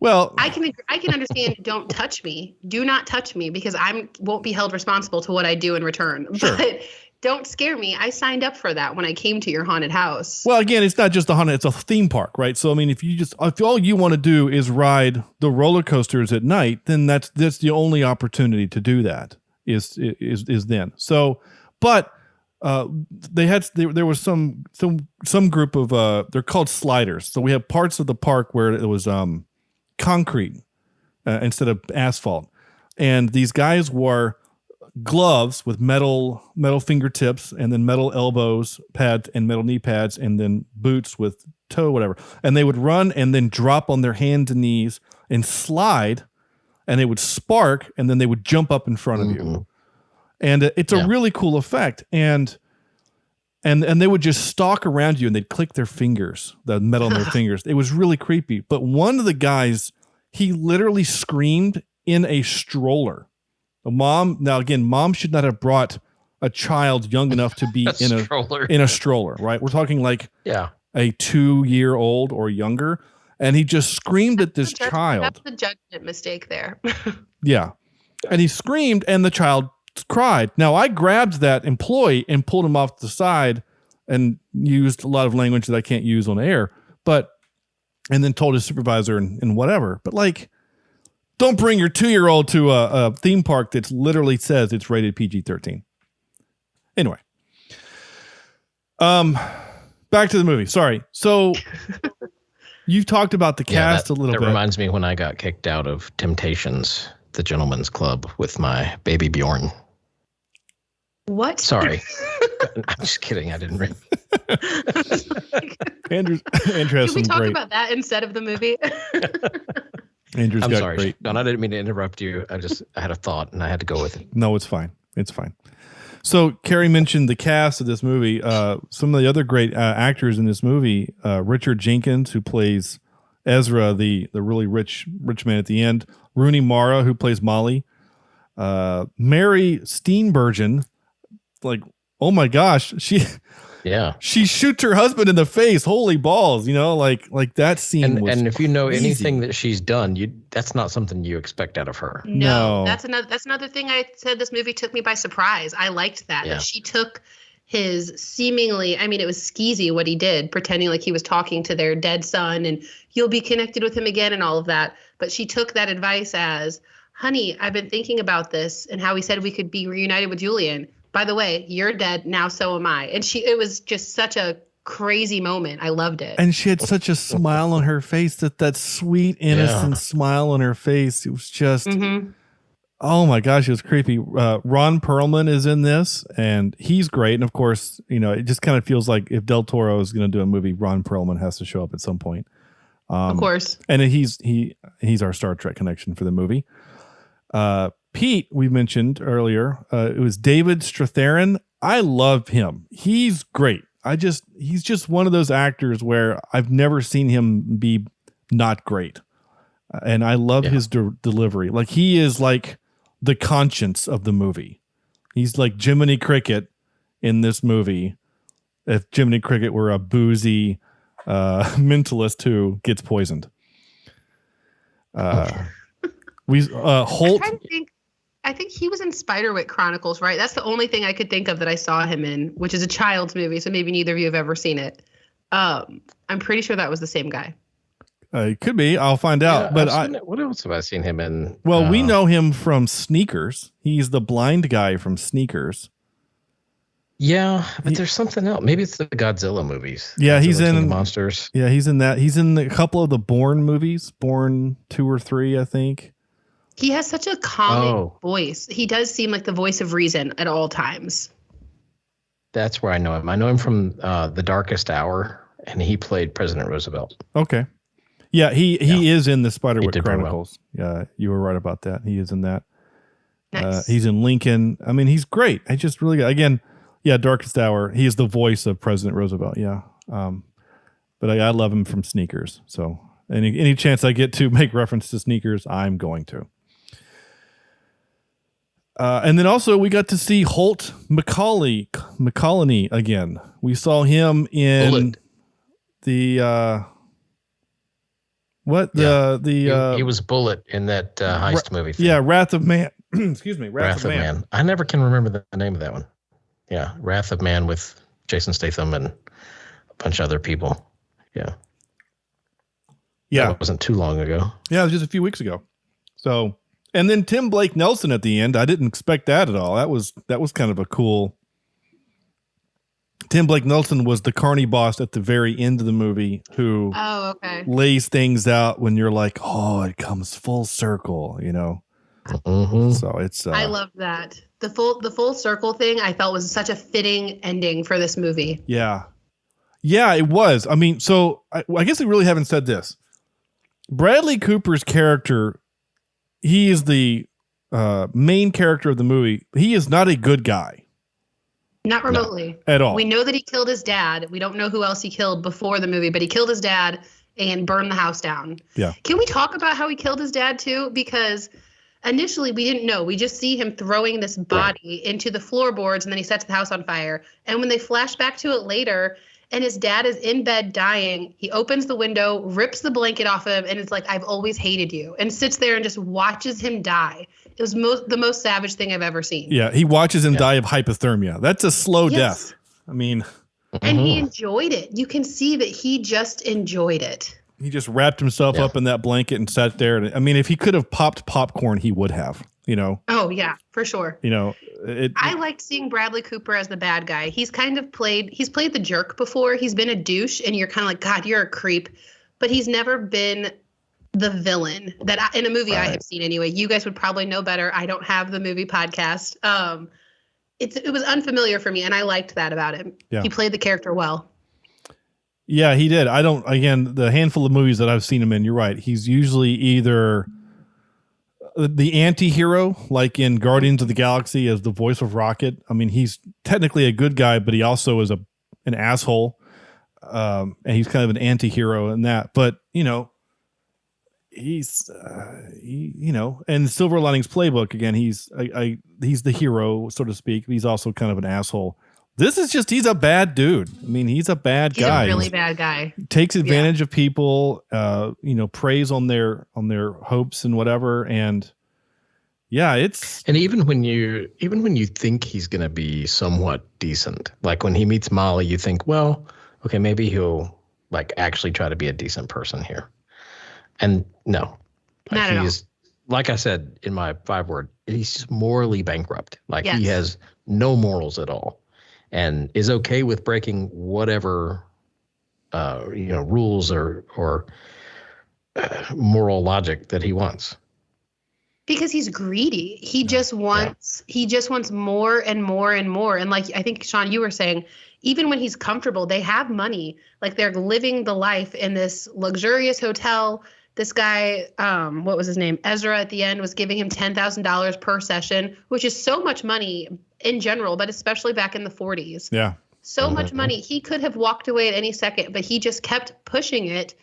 Well, I can understand. Don't touch me. Do not touch me, because I won't be held responsible to what I do in return. Sure. But don't scare me. I signed up for that when I came to your haunted house. well, again, it's not just a haunted, it's a theme park, right? So, I mean, if all you want to do is ride the roller coasters at night, then that's the only opportunity to do that is then. So, but there was some group of they're called sliders. So we have parts of the park where it was concrete instead of asphalt, and these guys wore gloves with metal fingertips and then metal elbows pads and metal knee pads and then boots with toe whatever, and they would run and then drop on their hands and knees and slide, and they would spark and then they would jump up in front of you. And it's a really cool effect. And they would just stalk around you and they'd click their fingers, the metal on their fingers. It was really creepy. But one of the guys, he literally screamed in a stroller. Mom should not have brought a child young enough to be in a stroller, right? We're talking like a 2-year-old or younger. And he just screamed at this child. That's the judgment mistake there. Yeah. And he screamed and the child cried. Now I grabbed that employee and pulled him off the side and used a lot of language that I can't use on air, and then told his supervisor and whatever. But like, don't bring your 2-year-old to a theme park that literally says it's rated PG-13. Anyway, back to the movie. Sorry. So you've talked about the cast a little bit. That reminds me when I got kicked out of Temptations, the Gentleman's Club, with my baby Bjorn. What? Sorry. I'm just kidding. I didn't read. Andrew has Can we talk great... about that instead of the movie? I'm sorry, great... Don, I didn't mean to interrupt you. I had a thought and I had to go with it. No, it's fine. It's fine. So Carrie mentioned the cast of this movie. Some of the other great actors in this movie, Richard Jenkins, who plays Ezra, the really rich man at the end. Rooney Mara, who plays Molly. Mary Steenburgen, like, oh my gosh, she shoots her husband in the face. Holy balls, like that scene. And if you know anything that she's done, that's not something you expect out of her. No, that's another thing I said. This movie took me by surprise. I liked that. Yeah. That she took his seemingly, I mean, it was skeezy what he did, pretending like he was talking to their dead son and you'll be connected with him again and all of that. But she took that advice as, honey, I've been thinking about this and how we said we could be reunited with Julian. By the way, you're dead. Now so am I. And it was just such a crazy moment. I loved it. And she had such a smile on her face, that sweet, innocent smile on her face. It was just, oh my gosh, it was creepy. Ron Perlman is in this and he's great. And of course, it just kind of feels like if Del Toro is going to do a movie, Ron Perlman has to show up at some point. Of course. And he's our Star Trek connection for the movie. Pete, we mentioned earlier, it was David Strathairn. I love him. He's great. He's just one of those actors where I've never seen him be not great. And I love his delivery. Like, he is like the conscience of the movie. He's like Jiminy Cricket in this movie. If Jiminy Cricket were a boozy mentalist who gets poisoned. Holt. I think he was in Spiderwick Chronicles, right? That's the only thing I could think of that I saw him in, which is a child's movie, so maybe neither of you have ever seen it. I'm pretty sure that was the same guy. It could be. I'll find out. But what else have I seen him in? Well, we know him from Sneakers. He's the blind guy from Sneakers. Yeah, but there's something else. Maybe it's the Godzilla movies. Yeah, he's Godzilla King in of Monsters. Yeah, he's in that. He's in a couple of the Bourne movies, Bourne 2 or 3, I think. He has such a calming voice. He does seem like the voice of reason at all times. That's where I know him. I know him from The Darkest Hour, and he played President Roosevelt. Okay. Yeah, he is in the Spiderwick did very well. Chronicles. Yeah, you were right about that. He is in that. Nice. He's in Lincoln. I mean, he's great. I just really, again, yeah, Darkest Hour. He is the voice of President Roosevelt. Yeah. But I love him from Sneakers. So any chance I get to make reference to Sneakers, I'm going to. And then also we got to see Holt McCallany again. We saw him in Bullet. the he was Bullet in that heist movie. Yeah, Wrath of Man. Excuse me, Wrath of Man. I never can remember the name of that one. Yeah, Wrath of Man with Jason Statham and a bunch of other people. Yeah. Yeah. That wasn't too long ago. Yeah, it was just a few weeks ago. So, and then Tim Blake Nelson at the end. I didn't expect that at all. That was kind of a cool. Tim Blake Nelson was the Carney boss at the very end of the movie who lays things out when you're like, oh, it comes full circle, you know? Mm-hmm. So it's. I love that. The full circle thing I felt was such a fitting ending for this movie. Yeah. Yeah, it was. I mean, so I guess we really haven't said this. Bradley Cooper's character, he is the main character of the movie. He is not a good guy. Not remotely. No, at all. We know that he killed his dad. We don't know who else he killed before the movie, but he killed his dad and burned the house down. Yeah. Can we talk about how he killed his dad too? Because initially we didn't know. We just see him throwing this body into the floorboards and then he sets the house on fire. And when they flash back to it later and his dad is in bed dying, he opens the window, rips the blanket off him, and it's like, I've always hated you, and sits there and just watches him die. It was the most savage thing I've ever seen. Yeah, he watches him die of hypothermia. That's a slow death. I mean. And he enjoyed it. You can see that he just enjoyed it. He just wrapped himself up in that blanket and sat there. And, I mean, if he could have popped popcorn, he would have, you know. Oh, yeah, for sure. You know. I liked seeing Bradley Cooper as the bad guy. He's played the jerk before. He's been a douche, and you're kind of like, God, you're a creep. But he's never been the villain in a movie I have seen anyway. You guys would probably know better. I don't have the movie podcast. It was unfamiliar for me, and I liked that about him. Yeah. He played the character well. Yeah, he did. The handful of movies that I've seen him in, you're right. He's usually either the anti-hero, like in Guardians of the Galaxy as the voice of Rocket. I mean, he's technically a good guy, but he also is an asshole. And he's kind of an anti-hero in that. But, you know, he's and Silver Linings Playbook again, he's the hero, so to speak. He's also kind of an asshole. This is he's a bad dude. I mean, he's a bad guy. He's a really bad guy. Takes advantage of people, preys on their hopes and whatever. And yeah, and even when you think he's going to be somewhat decent, like when he meets Molly, you think, well, okay, maybe he'll like actually try to be a decent person here. And no, not at all. Like I said in my 5-word, he's morally bankrupt. Like he has no morals at all, and is okay with breaking whatever, rules or moral logic that he wants. Because he's greedy. He just wants more and more and more. And like I think Sean, you were saying, even when he's comfortable, they have money. Like they're living the life in this luxurious hotel. This guy, what was his name? Ezra at the end was giving him $10,000 per session, which is so much money in general, but especially back in the 40s. Yeah. So much money. He could have walked away at any second, but he just kept pushing it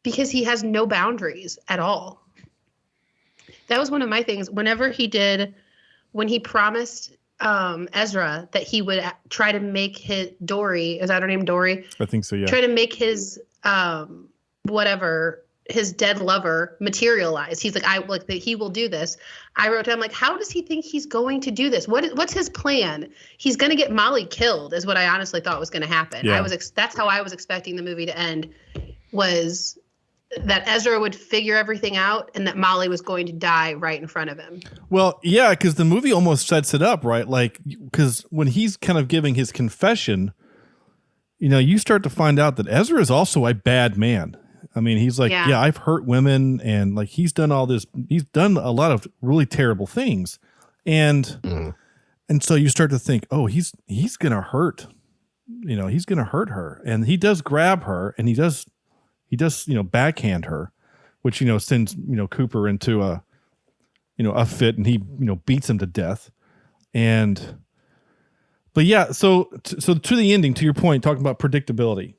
because he has no boundaries at all. That was one of my things. When he promised Ezra that he would try to make his Dory, is that her name, Dory? I think so, yeah. Try to make his his dead lover materialize. He's like, that he will do this. I wrote down, like, how does he think he's going to do this? What's his plan? He's going to get Molly killed is what I honestly thought was going to happen. Yeah. That's how I was expecting the movie to end, was that Ezra would figure everything out and that Molly was going to die right in front of him. Well, yeah, because the movie almost sets it up, right? Like, because when he's kind of giving his confession, you know, you start to find out that Ezra is also a bad man. I mean, he's like, yeah, I've hurt women, and like he's done all this. He's done a lot of really terrible things, and so you start to think, oh, he's gonna hurt. You know, he's gonna hurt her, and he does grab her, and he does backhand her, which sends Cooper into a fit, and he beats him to death, but yeah, so to the ending, to your point, talking about predictability.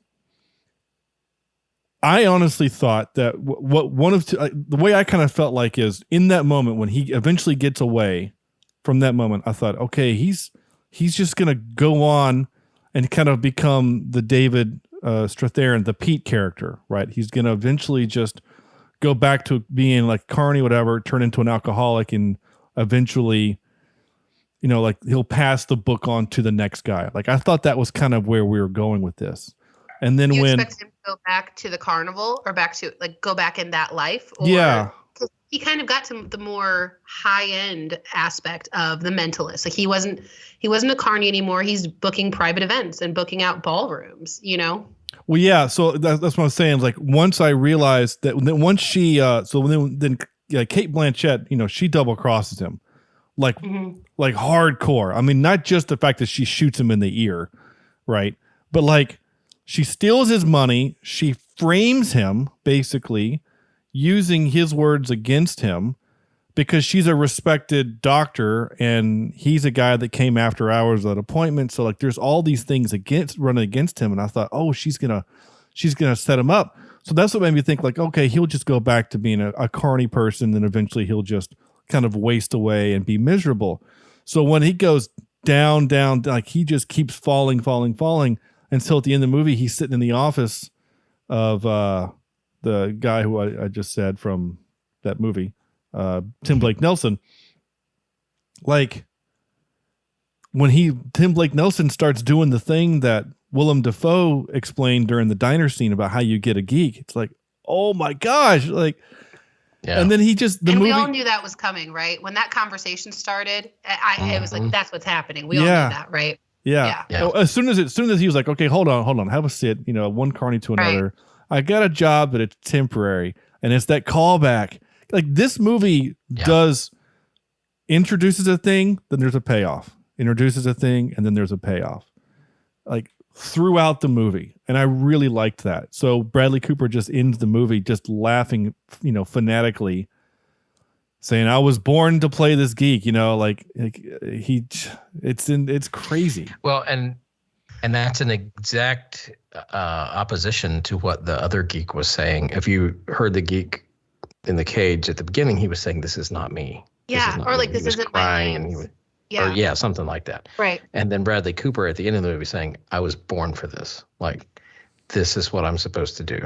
I honestly thought that the way I kind of felt like is in that moment when he eventually gets away from that moment, I thought, okay, he's just going to go on and kind of become the David Strathairn, the Pete character, right? He's going to eventually just go back to being like Carney, whatever, turn into an alcoholic, and eventually, like he'll pass the book on to the next guy. Like I thought that was kind of where we were going with this. And then when expect him to go back to the carnival or go back in that life? Or, yeah. Because he kind of got to the more high end aspect of the mentalist. Like he wasn't a carny anymore. He's booking private events and booking out ballrooms, Well, yeah. So that's what I'm saying. Like once I realized that once she, then Kate Blanchett, she double crosses him like hardcore. I mean, not just the fact that she shoots him in the ear, right? But like, she steals his money. She frames him, basically, using his words against him because she's a respected doctor and he's a guy that came after hours at appointment. So like, there's all these things running against him. And I thought, oh, she's gonna set him up. So that's what made me think like, okay, he'll just go back to being a carny person, and eventually he'll just kind of waste away and be miserable. So when he goes down, like he just keeps falling. Until at the end of the movie, he's sitting in the office of the guy who I just said from that movie, Tim Blake Nelson. Like when Tim Blake Nelson starts doing the thing that Willem Dafoe explained during the diner scene about how you get a geek, it's like, oh my gosh, like. Yeah. And then we all knew that was coming, right? When that conversation started, it was like, that's what's happening. We all knew that, right? Yeah. As soon as he was like, okay, hold on, have a sit, one carny to another. Right. I got a job, but it's temporary. And it's that callback. Like this movie introduces a thing, then there's a payoff. Introduces a thing, and then there's a payoff. Like throughout the movie. And I really liked that. So Bradley Cooper just ends the movie just laughing, fanatically, saying, I was born to play this geek, it's crazy. Well, and that's an exact opposition to what the other geek was saying. If you heard the geek in the cage at the beginning, he was saying, this is not me. Yeah. Or like, this isn't crying, my name. Or something like that. Right. And then Bradley Cooper at the end of the movie saying, I was born for this. Like, this is what I'm supposed to do.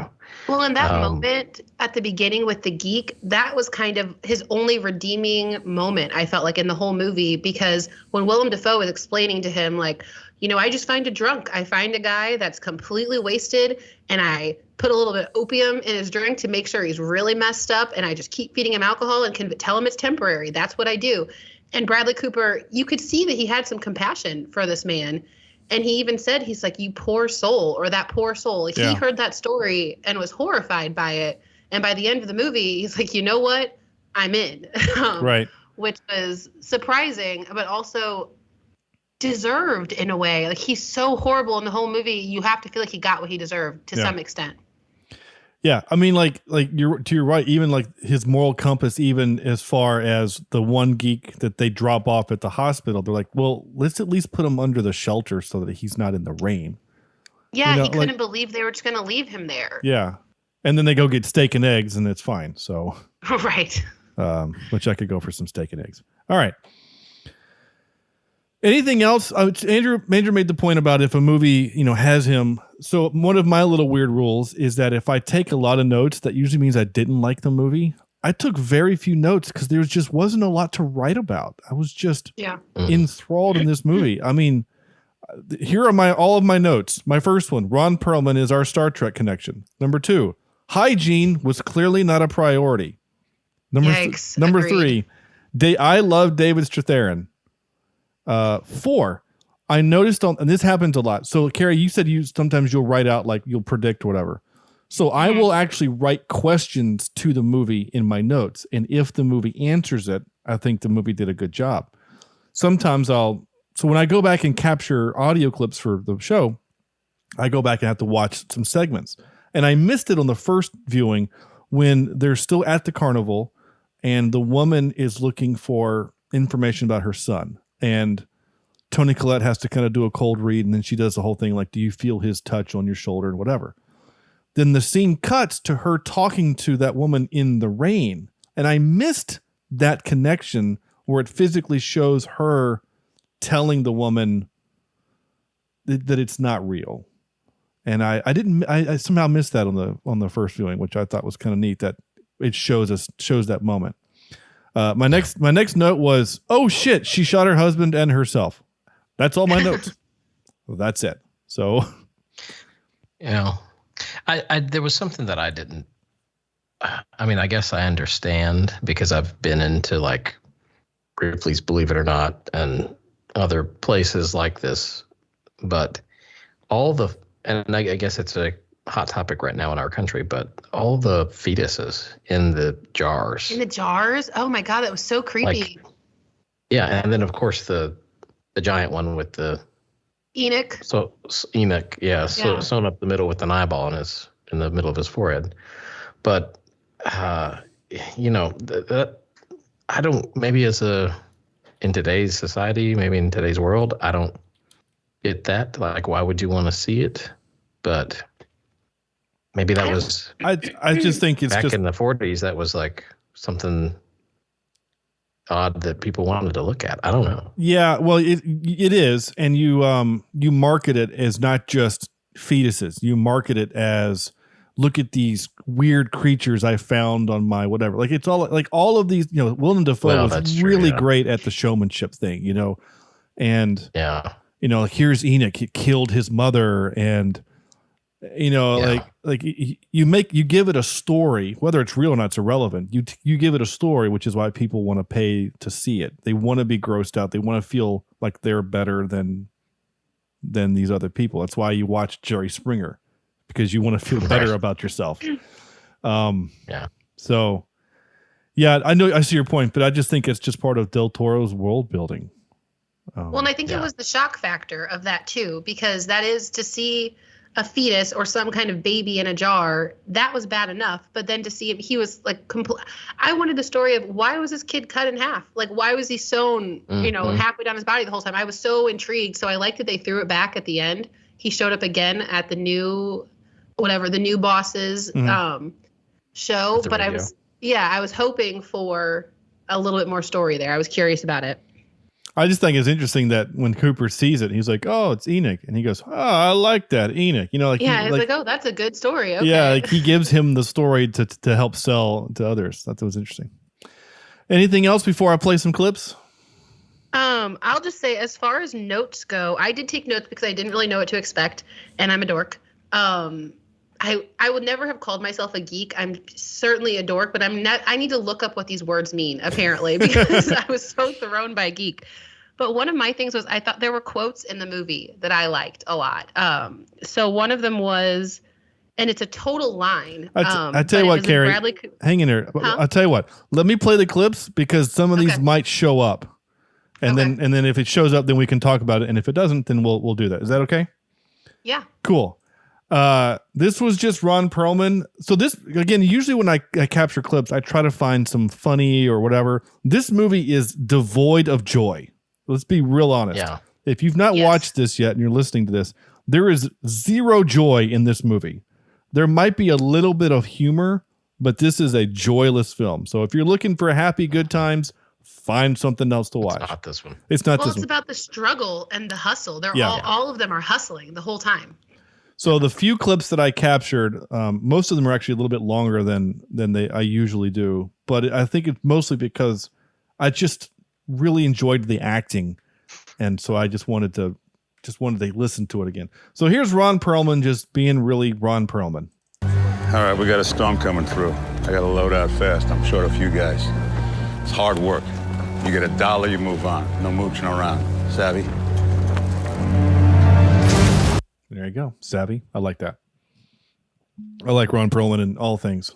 Well, in that moment at the beginning with the geek, that was kind of his only redeeming moment, I felt like, in the whole movie, because when Willem Dafoe was explaining to him, like, I just find a drunk. I find a guy that's completely wasted, and I put a little bit of opium in his drink to make sure he's really messed up, and I just keep feeding him alcohol and can tell him it's temporary. That's what I do. And Bradley Cooper, you could see that he had some compassion for this man. And he even said, he's like, you poor soul, or that poor soul. Like, he heard that story and was horrified by it. And by the end of the movie, he's like, you know what? I'm in. Right. Which was surprising, but also deserved in a way. Like, he's so horrible in the whole movie. You have to feel like he got what he deserved to some extent. Yeah, I mean, like you're right. Even like his moral compass, even as far as the one geek that they drop off at the hospital, they're like, well, let's at least put him under the shelter so that he's not in the rain. Yeah, he couldn't believe they were just going to leave him there. Yeah, and then they go get steak and eggs, and it's fine. So right. Which I could go for some steak and eggs. All right. Anything else? Andrew made the point about if a movie, has him. So one of my little weird rules is that if I take a lot of notes, that usually means I didn't like the movie. I took very few notes because there just wasn't a lot to write about. I was just enthralled in this movie. I mean, here are all of my notes. My first one, Ron Perlman is our Star Trek connection. Number 2, hygiene was clearly not a priority. Number Agreed. 3, I love David Strathairn. 4, I noticed and this happens a lot. So Carrie, you said sometimes you'll write out, like you'll predict whatever. So I will actually write questions to the movie in my notes. And if the movie answers it, I think the movie did a good job. Sometimes so when I go back and capture audio clips for the show, I go back and have to watch some segments. And I missed it on the first viewing when they're still at the carnival and the woman is looking for information about her son. And Toni Collette has to kind of do a cold read, and then she does the whole thing like, do you feel his touch on your shoulder and whatever. Then the scene cuts to her talking to that woman in the rain. And I missed that connection where it physically shows her telling the woman that it's not real. And I somehow missed that on the first viewing, which I thought was kind of neat that it shows that moment. My next note was, oh shit, she shot her husband and herself. That's all my notes. Well, that's it. So, I there was something that I didn't. I mean, I guess I understand because I've been into like Ripley's Believe It or Not and other places like this, but and I guess it's a hot topic right now in our country, but all the fetuses in the jars. In the jars? Oh my God, that was so creepy. And then of course the giant one with the Enoch. So Enoch, sewn up the middle with an eyeball in the middle of his forehead. But that I don't. Maybe in today's society, maybe in today's world, I don't get that. Like, why would you want to see it? But maybe that was. I just think it's back in the 40s. That was like something odd that people wanted to look at. I don't know. Yeah, well, it is, and you market it as not just fetuses. You market it as, look at these weird creatures I found on my whatever. Like it's all like all of these. Willem Dafoe was really great at the showmanship thing. And here's Enoch. He killed his mother, and you give it a story, whether it's real or not, it's irrelevant. You give it a story, which is why people want to pay to see it. They want to be grossed out. They want to feel like they're better than these other people. That's why you watch Jerry Springer, because you want to feel better about yourself. So I know, I see your point, but I just think it's just part of Del Toro's world building. And I think it was the shock factor of that too, because that is to see a fetus or some kind of baby in a jar, that was bad enough. But then to see him, he was like, I wanted the story of why was this kid cut in half? Like, why was he sewn, halfway down his body the whole time? I was so intrigued. So I liked that they threw it back at the end. He showed up again at the new boss's show. But I was hoping for a little bit more story there. I was curious about it. I just think it's interesting that when Cooper sees it, he's like, "Oh, it's Enoch," and he goes, "Oh, I like that Enoch." He's like, "Oh, that's a good story." Okay. Yeah, like he gives him the story to help sell to others. That was interesting. Anything else before I play some clips? I'll just say, as far as notes go, I did take notes because I didn't really know what to expect, and I'm a dork. I would never have called myself a geek. I'm certainly a dork, but I'm not. I need to look up what these words mean, apparently, because I was so thrown by geek. But one of my things was I thought there were quotes in the movie that I liked a lot. So one of them was, and it's a total line. I tell you what, Carrie, hang in there. Huh? I'll tell you what. Let me play the clips because some of these might show up, and then if it shows up, then we can talk about it. And if it doesn't, then we'll do that. Is that okay? Yeah. Cool. This was just Ron Perlman. So this, again, usually when I capture clips, I try to find some funny or whatever. This movie is devoid of joy. Let's be real honest. Yeah. If you've not watched this yet and you're listening to this, there is zero joy in this movie. There might be a little bit of humor, but this is a joyless film. So if you're looking for happy, good times, find something else to watch. It's not this one. It's not this one. It's about the struggle and the hustle. All of them are hustling the whole time. So the few clips that I captured, most of them are actually a little bit longer than I usually do. But I think it's mostly because I just really enjoyed the acting, and so I just wanted to listen to it again. So here's Ron Perlman just being really Ron Perlman. All right, we got a storm coming through. I got to load out fast. I'm short a few guys. It's hard work. You get $1, you move on. No mooching around. Savvy? There you go. Savvy. I like that. I like Ron Perlman in all things.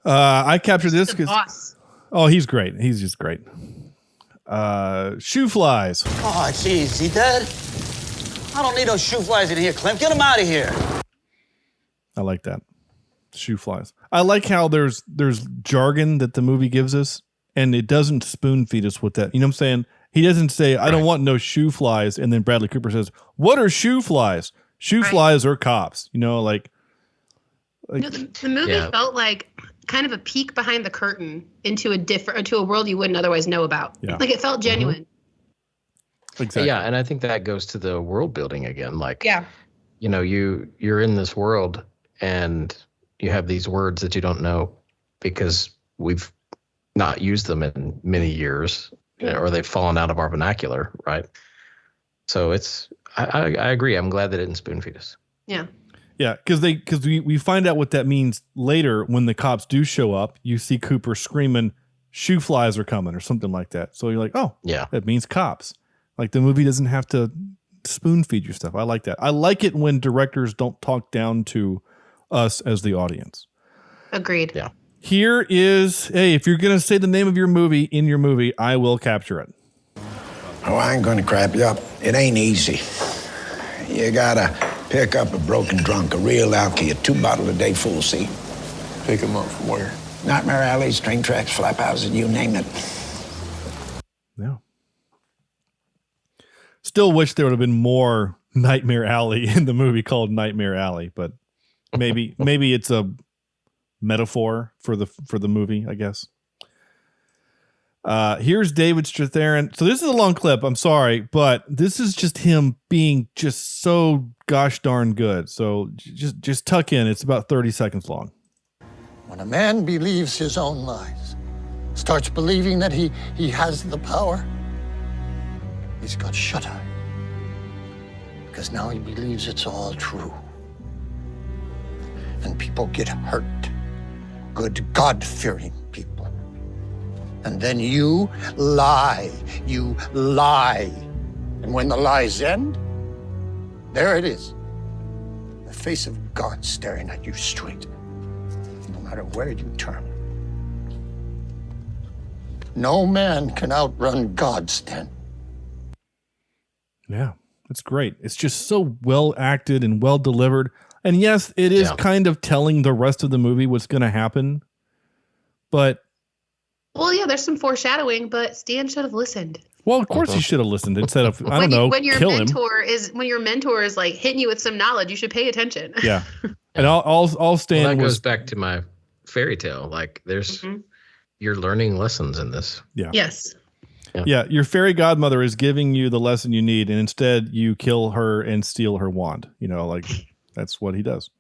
I captured this because he's great. He's just great. Shoe flies. Oh, geez, he dead? I don't need those shoe flies in here, Clem. Get them out of here. I like that. Shoe flies. I like how there's jargon that the movie gives us, and it doesn't spoon feed us with that. You know what I'm saying? He doesn't say, I don't want no shoe flies. And then Bradley Cooper says, what are shoe flies? Shoe flies are cops. You know, like the movie felt like kind of a peek behind the curtain into a world you wouldn't otherwise know about. Yeah. Like it felt genuine. Exactly. Yeah, and I think that goes to the world building again. Like, yeah, you know, you're in this world and you have these words that you don't know because we've not used them in many years, or they've fallen out of our vernacular, right? So I agree. I'm glad they didn't spoon feed us. Yeah. Yeah, because we find out what that means later when the cops do show up. You see Cooper screaming, "Shoe flies are coming" or something like that. So you're like, oh, yeah, that means cops. Like the movie doesn't have to spoon feed you stuff. I like that. I like it when directors don't talk down to us as the audience. Agreed. Yeah. Here is, hey, if you're going to say the name of your movie in your movie, I will capture it. Oh, I ain't gonna crap you up. It ain't easy. You gotta pick up a broken drunk, a real alky, a 2-bottle-a-day full seat. Pick him up from where? Nightmare alleys, train tracks, flap houses, you name it. Yeah. Still wish there would have been more Nightmare Alley in the movie called Nightmare Alley, but maybe it's a metaphor for the movie, I guess. Here's David Strathairn. So this is a long clip. I'm sorry, but this is just him being just so gosh darn good. So just tuck in. It's about 30 seconds long. When a man believes his own lies, starts believing that he has the power, he's got shut-eye. Because now he believes it's all true. And people get hurt. Good God-fearing people. And then you lie. You lie. And when the lies end, there it is. The face of God staring at you straight. No matter where you turn. No man can outrun God, Stan. Yeah, it's great. It's just so well acted and well delivered. And yes, it is kind of telling the rest of the movie what's going to happen. But well, yeah, there's some foreshadowing, but Stan should have listened. Well, of course he should have listened instead of when your mentor is like hitting you with some knowledge, you should pay attention. Yeah, and I'll stand. Well, that goes back to my fairy tale. Like there's you're learning lessons in this. Yeah. Yes. Yeah, your fairy godmother is giving you the lesson you need, and instead you kill her and steal her wand. You know, like that's what he does.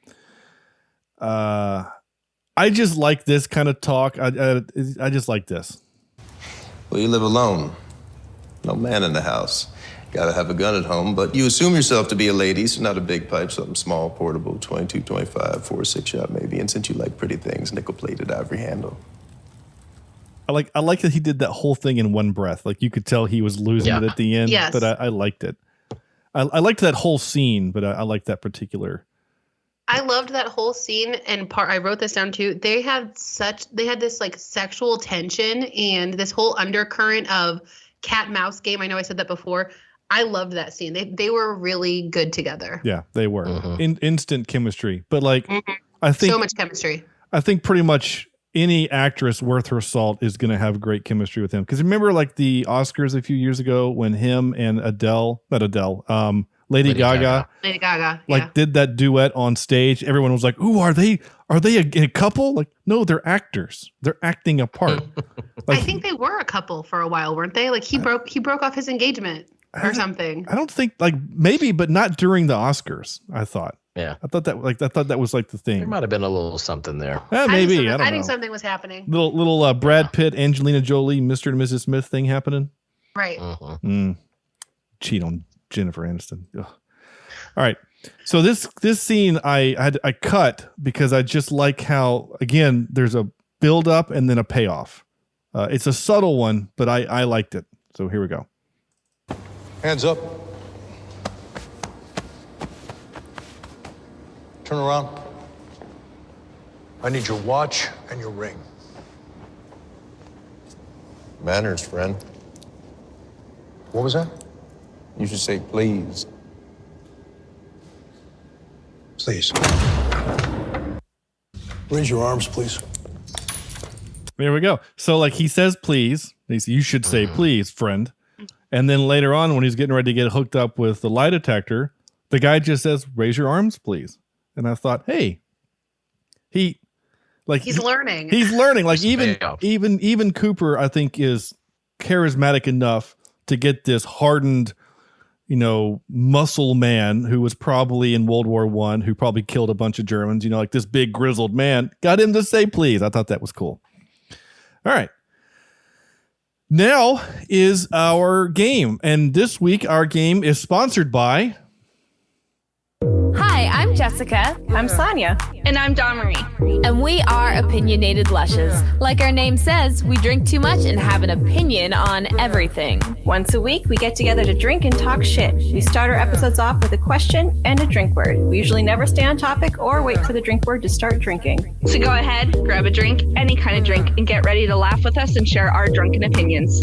I just like this kind of talk. I just like this. Well, you live alone. No man in the house. Gotta have a gun at home, but you assume yourself to be a lady, so not a big pipe, something small, portable, 22, 25, 4-6 shot maybe. And since you like pretty things, nickel-plated ivory handle. I like that he did that whole thing in one breath. Like you could tell he was losing it at the end, yes. But I liked it. I liked that whole scene, but I liked that particular. I loved that whole scene, and I wrote this down too. They had this like sexual tension and this whole undercurrent of cat mouse game. I know I said that before. I loved that scene. They were really good together. Yeah, they were instant chemistry. But like, I think so much chemistry. I think pretty much any actress worth her salt is going to have great chemistry with him. Because remember, like the Oscars a few years ago when him and Lady Gaga, did that duet on stage. Everyone was like, "Ooh, are they a couple?" Like, no, they're actors. They're acting a part. I think they were a couple for a while, weren't they? Like he broke off his engagement or something. I don't think maybe, but not during the Oscars. I thought. Yeah, I thought that was like the thing. There might have been a little something there. Maybe I think something was happening. Little Brad Pitt, Angelina Jolie, Mr. and Mrs. Smith thing happening. Right. Cheat on Jennifer Aniston. Ugh. All right. So this scene I cut because I just like how, again, there's a build up and then a payoff. It's a subtle one, but I liked it. So here we go. Hands up. Turn around. I need your watch and your ring. Manners, friend. What was that? You should say please. Please. Raise your arms, please. There we go. So like he says, please. You should say, please, friend. And then later on, when he's getting ready to get hooked up with the lie detector, the guy just says, raise your arms, please. And I thought, hey, he's learning. He's learning. Like even Cooper, I think, is charismatic enough to get this hardened, muscle man who was probably in World War I, who probably killed a bunch of Germans, like this big grizzled man, got him to say please. I thought that was cool. All right. Now is our game. And this week, our game is sponsored by... Hi, I'm Jessica. I'm Sonia. And I'm Dawn Marie. And we are Opinionated Lushes. Like our name says, we drink too much and have an opinion on everything. Once a week, we get together to drink and talk shit. We start our episodes off with a question and a drink word. We usually never stay on topic or wait for the drink word to start drinking. So go ahead, grab a drink, any kind of drink, and get ready to laugh with us and share our drunken opinions.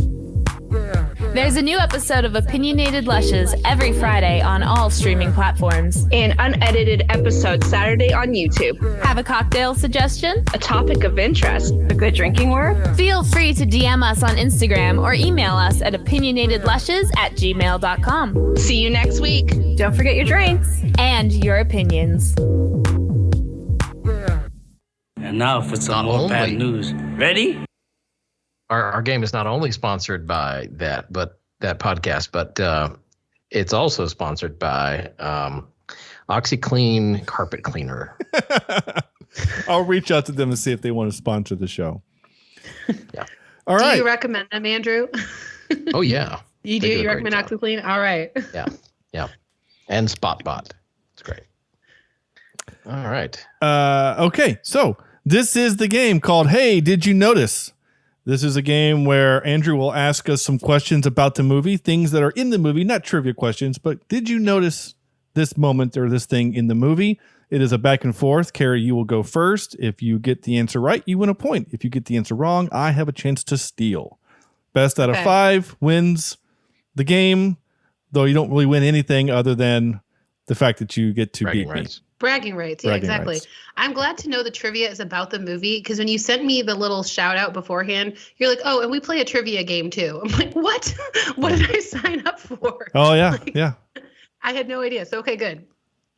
There's a new episode of Opinionated Lushes every Friday on all streaming platforms. An unedited episode Saturday on YouTube. Have a cocktail suggestion? A topic of interest? A good drinking word? Feel free to DM us on Instagram or email us at opinionatedlushes@gmail.com. See you next week. Don't forget your drinks. And your opinions. And now for some more bad news. Ready? Our game is not only sponsored by that podcast, but it's also sponsored by OxyClean carpet cleaner. I'll reach out to them and see if they want to sponsor the show. Yeah. All right. Do you recommend them, Andrew? Oh yeah. You do? You recommend OxyClean? All right. Yeah. And SpotBot. It's great. All right. Okay. So this is the game called Hey, Did You Notice? This is a game where Andrew will ask us some questions about the movie, things that are in the movie, not trivia questions, but did you notice this moment or this thing in the movie? It is a back and forth. Carrie, you will go first. If you get the answer right, you win a point. If you get the answer wrong, I have a chance to steal. Best out of 5 wins the game, though you don't really win anything other than the fact that you get to beat me. Bragging rights. Yeah, exactly. Rights. I'm glad to know the trivia is about the movie because when you sent me the little shout out beforehand, you're like, oh, and we play a trivia game too. I'm like, what? What did I sign up for? Oh, yeah. Yeah. I had no idea. So, okay, good.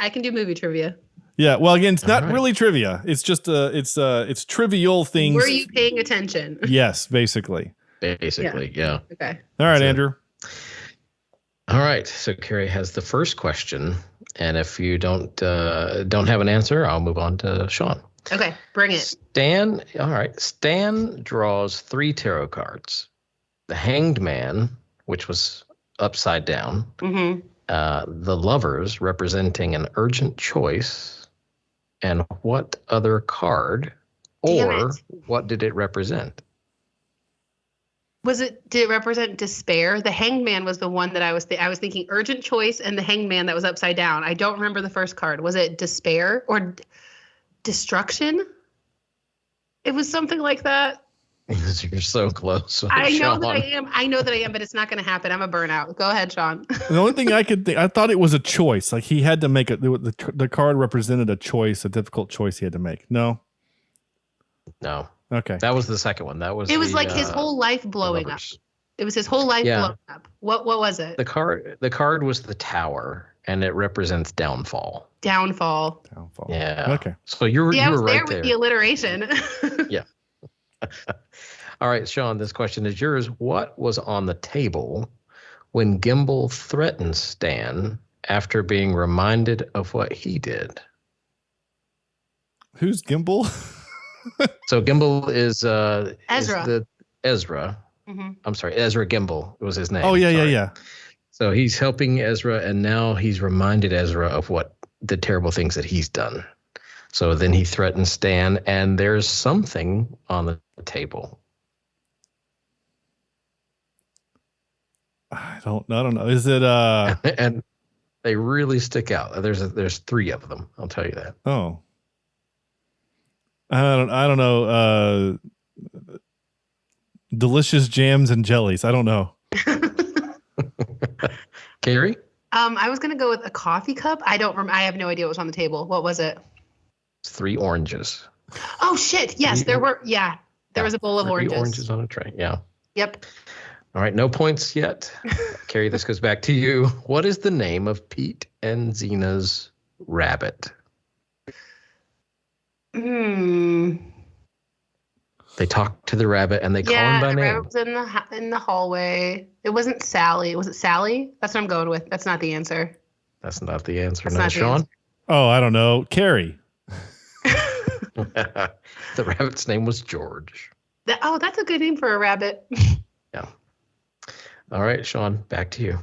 I can do movie trivia. Yeah. Well, again, it's not really trivia. It's just it's trivial things. Were you paying attention? Yes, basically. Basically, yeah. Okay. All right, Andrew. All right. So Carrie has the first question. And if you don't have an answer, I'll move on to Sean. Okay, bring it. Stan draws 3 tarot cards. The Hanged Man, which was upside down. Mm-hmm. The Lovers, representing an urgent choice. And what other card, or what did it represent? Did it represent despair? The Hanged Man was the one that I was thinking urgent choice, and the Hanged Man that was upside down. I don't remember the first card. Was it despair or destruction? It was something like that. You're so close. I know that I am, but it's not going to happen. I'm a burnout. Go ahead, Sean. The only thing I could think, I thought it was a choice. Like he had to make the card represented a choice, a difficult choice he had to make. No. Okay. That was the second one. It was like his whole life blowing up. It was his whole life blowing up. What was it? The card was the Tower, and it represents downfall. Downfall. Yeah. Okay. So you were right there with the alliteration. Yeah. All right, Sean, this question is yours. What was on the table when Gimbal threatened Stan after being reminded of what he did? Who's Gimbal? So Gimbal is Ezra. Ezra. Mm-hmm. I'm sorry, Ezra Gimbal was his name. Oh yeah. So he's helping Ezra, and now he's reminded Ezra of what the terrible things that he's done. So then he threatens Stan, and there's something on the table. I don't know. Is it and they really stick out. There's 3 of them. I'll tell you that. Oh. I don't know. Delicious jams and jellies. I don't know. Carrie? I was gonna go with a coffee cup. I have no idea what was on the table. What was it? 3 oranges. Oh shit! Yes, there were. Yeah, there was a bowl of 3 oranges. oranges on a tray. Yeah. Yep. All right, no points yet. Carrie, this goes back to you. What is the name of Pete and Zena's rabbit? Hmm. They talk to the rabbit and they call him by the name. rabbit was in the hallway. It wasn't Sally. Was it Sally? That's what I'm going with. That's not the answer. That's not the answer. That's No, not the Sean? answer. Oh, I don't know. Carrie. The rabbit's name was George. That's a good name for a rabbit. Yeah. All right, Sean, back to you.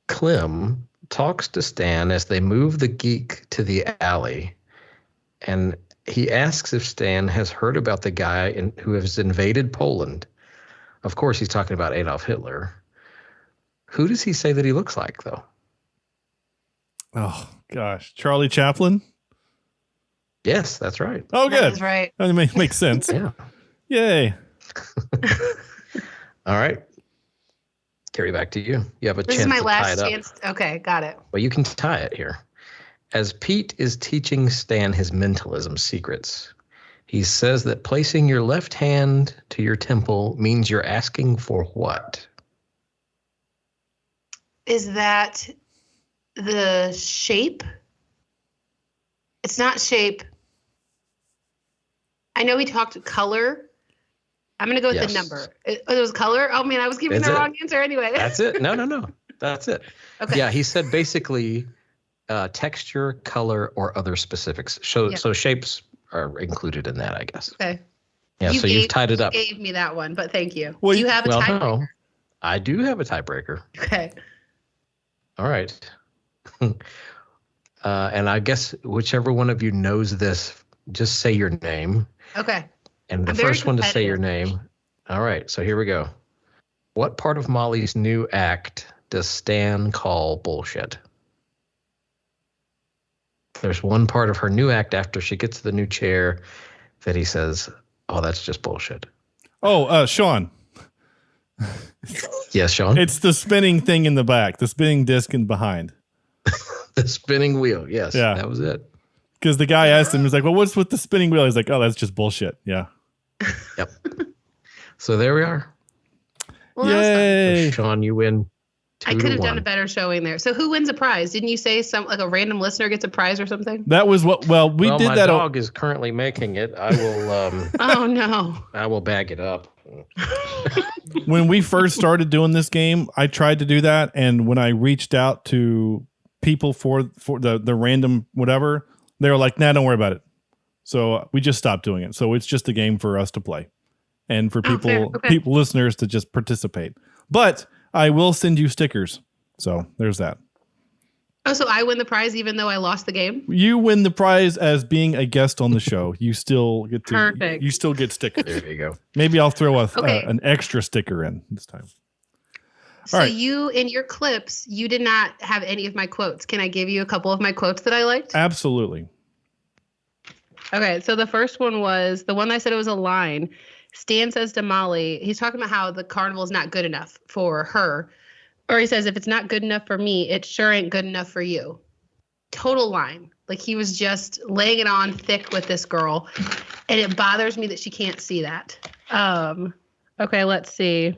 Clem talks to Stan as they move the geek to the alley, and he asks if Stan has heard about the guy who has invaded Poland. Of course, he's talking about Adolf Hitler. Who does he say that he looks like, though? Oh, gosh. Charlie Chaplin? Yes, that's right. Oh, good. That's right. That makes sense. Yeah. Yay. All right. Carrie, back to you. You have a This chance is my to tie last it up. chance. Okay, got it. Well, you can tie it here. As Pete is teaching Stan his mentalism secrets, he says that placing your left hand to your temple means you're asking for what? Is that the shape? It's not shape. I know we talked color. I'm going to go with Yes. the number. It was color? Oh, man, I was giving Is the it? wrong answer anyway. That's it. No. That's it. Okay. Yeah, he said basically texture, color, or other specifics. So shapes are included in that, I guess. Okay. Yeah, so you've tied it up. You gave me that one, but thank you. Well, Do you have a tiebreaker? No, I do have a tiebreaker. Okay. All right. And I guess whichever one of you knows this, just say your name. Okay. And the I'm very first one to say your competitive. name. All right, so here we go. What part of Molly's new act does Stan call bullshit? There's one part of her new act after she gets the new chair that he says, oh, that's just bullshit. Oh, Sean. Yes, Sean? It's the spinning thing in the back, the spinning disc in behind. The spinning wheel. Yes, Yeah. that was it. Because the guy asked him, he's like, well, what's with the spinning wheel? He's like, oh, that's just bullshit. Yeah. Yep. So there we are. Well, that was fun. Yay. So Sean, you win. I could have 2-1. done a better showing there. So who wins a prize? Didn't you say like a random listener gets a prize or something? That was what, well, we did my that. dog is currently making it. I will Oh, no. I will bag it up. When we first started doing this game, I tried to do that. And when I reached out to people for the random whatever, they were like, nah, don't worry about it. So we just stopped doing it. So it's just a game for us to play and for people, fair. Okay. listeners to just participate. But I will send you stickers. So there's that. Oh, so I win the prize even though I lost the game? You win the prize as being a guest on the show. You still get to, Perfect. you still get stickers. There you go. Maybe I'll throw Okay. an extra sticker in this time. So All right. you, in your clips, you did not have any of my quotes. Can I give you a couple of my quotes that I liked? Absolutely. Okay, so the first one was the one I said it was a line. Stan says to Molly, he's talking about how the carnival is not good enough for her. Or he says, if it's not good enough for me, it sure ain't good enough for you. Total line. Like he was just laying it on thick with this girl. And it bothers me that she can't see that. Okay, let's see.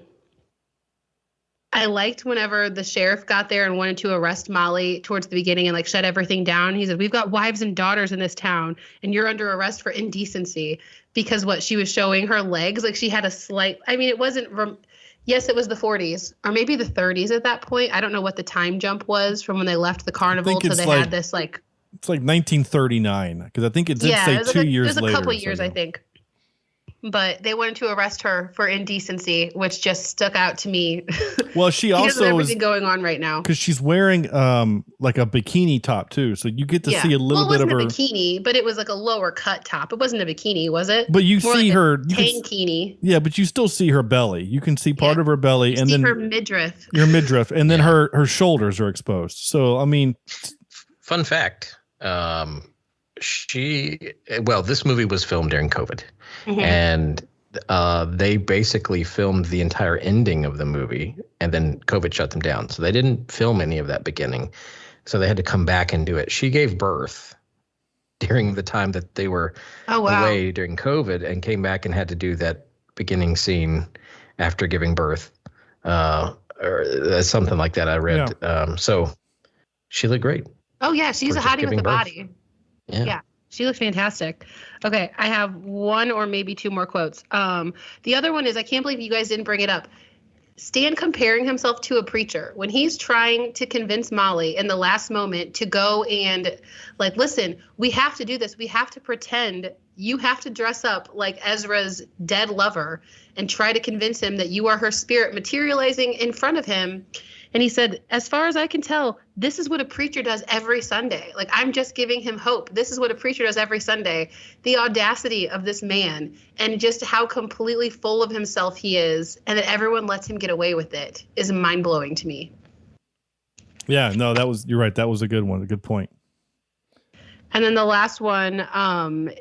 I liked whenever the sheriff got there and wanted to arrest Molly towards the beginning and like shut everything down. He said, we've got wives and daughters in this town and you're under arrest for indecency because what she was showing her legs, like she had a slight, I mean, it wasn't, yes, it was the 40s or maybe the 30s at that point. I don't know what the time jump was from when they left the carnival to they had this like. It's like 1939 because I think it did say it was 2 like years it was a later. couple years, I think. but they wanted to arrest her for indecency, which just stuck out to me. Well, she also everything going on right now because she's wearing like a bikini top too, so you get to see a little bit of her. It wasn't a bikini, but it was like a lower cut top. It wasn't a bikini, was it? But you More see like her tankini. Yeah, but you still see her belly. You can see part of her belly, and then her midriff. Your midriff, and then her shoulders are exposed. So I mean, fun fact. This movie was filmed during COVID, and they basically filmed the entire ending of the movie, and then COVID shut them down. So they didn't film any of that beginning. So they had to come back and do it. She gave birth during the time that they were away during COVID, and came back and had to do that beginning scene after giving birth, or something like that. I read. Yeah. So she looked great. Oh yeah, she's a hottie with a birth. body. Yeah. She looks fantastic. Okay, I have one or maybe two more quotes. The other one is, I can't believe you guys didn't bring it up. Stan comparing himself to a preacher when he's trying to convince Molly in the last moment to go and like, listen, we have to do this. We have to pretend. You have to dress up like Ezra's dead lover and try to convince him that you are her spirit materializing in front of him. And he said, as far as I can tell, this is what a preacher does every Sunday. Like, I'm just giving him hope. This is what a preacher does every Sunday. The audacity of this man and just how completely full of himself he is, and that everyone lets him get away with it, is mind-blowing to me. Yeah, no, you're right. That was a good one. A good point. And then the last one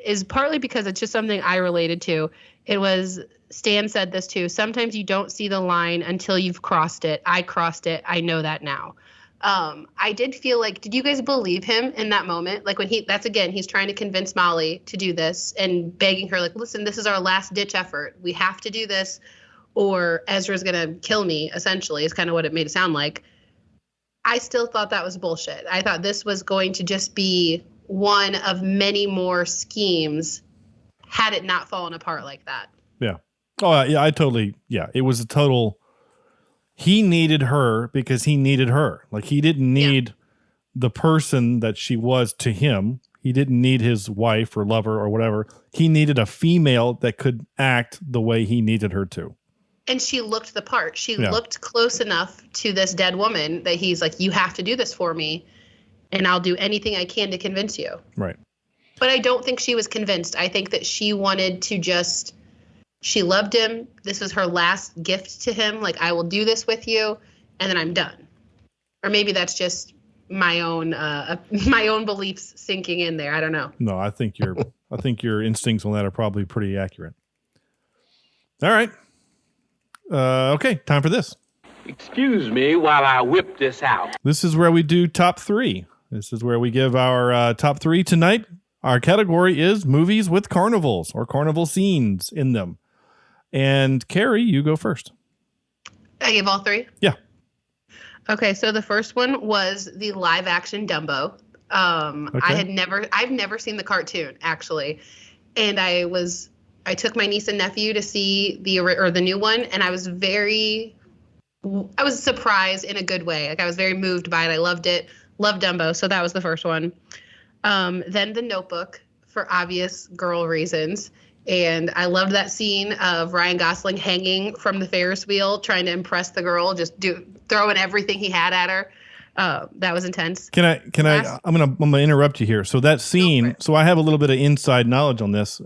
is partly because it's just something I related to. It was, Stan said this too, sometimes you don't see the line until you've crossed it. I crossed it. I know that now. I did feel like, did you guys believe him in that moment? Like when he's trying to convince Molly to do this and begging her, like, listen, this is our last ditch effort. We have to do this or Ezra's going to kill me, essentially, is kind of what it made it sound like. I still thought that was bullshit. I thought this was going to just be one of many more schemes had it not fallen apart like that. Yeah. Oh, yeah, it was a total, he needed her because he needed her. Like, he didn't need the person that she was to him. He didn't need his wife or lover or whatever. He needed a female that could act the way he needed her to. And she looked the part. She looked close enough to this dead woman that he's like, you have to do this for me, and I'll do anything I can to convince you. Right. But I don't think she was convinced. I think that she wanted to just, she loved him. This was her last gift to him. Like, I will do this with you, and then I'm done. Or maybe that's just my own beliefs sinking in there. I don't know. No, I think your instincts on that are probably pretty accurate. All right. Okay, time for this. Excuse me while I whip this out. This is where we do top 3. This is where we give our top 3 tonight. Our category is movies with carnivals or carnival scenes in them. And Carrie, you go first. I gave all 3? Yeah. Okay, so the first one was the live action Dumbo. Okay. I've never seen the cartoon, actually. And I took my niece and nephew to see the new one, and I was surprised in a good way. Like, I was very moved by it. I loved it. Loved Dumbo. So that was the first one. Then The Notebook, for obvious girl reasons. And I loved that scene of Ryan Gosling hanging from the Ferris wheel, trying to impress the girl, just throwing everything he had at her. That was intense. I'm gonna interrupt you here. So that scene, so I have a little bit of inside knowledge on this.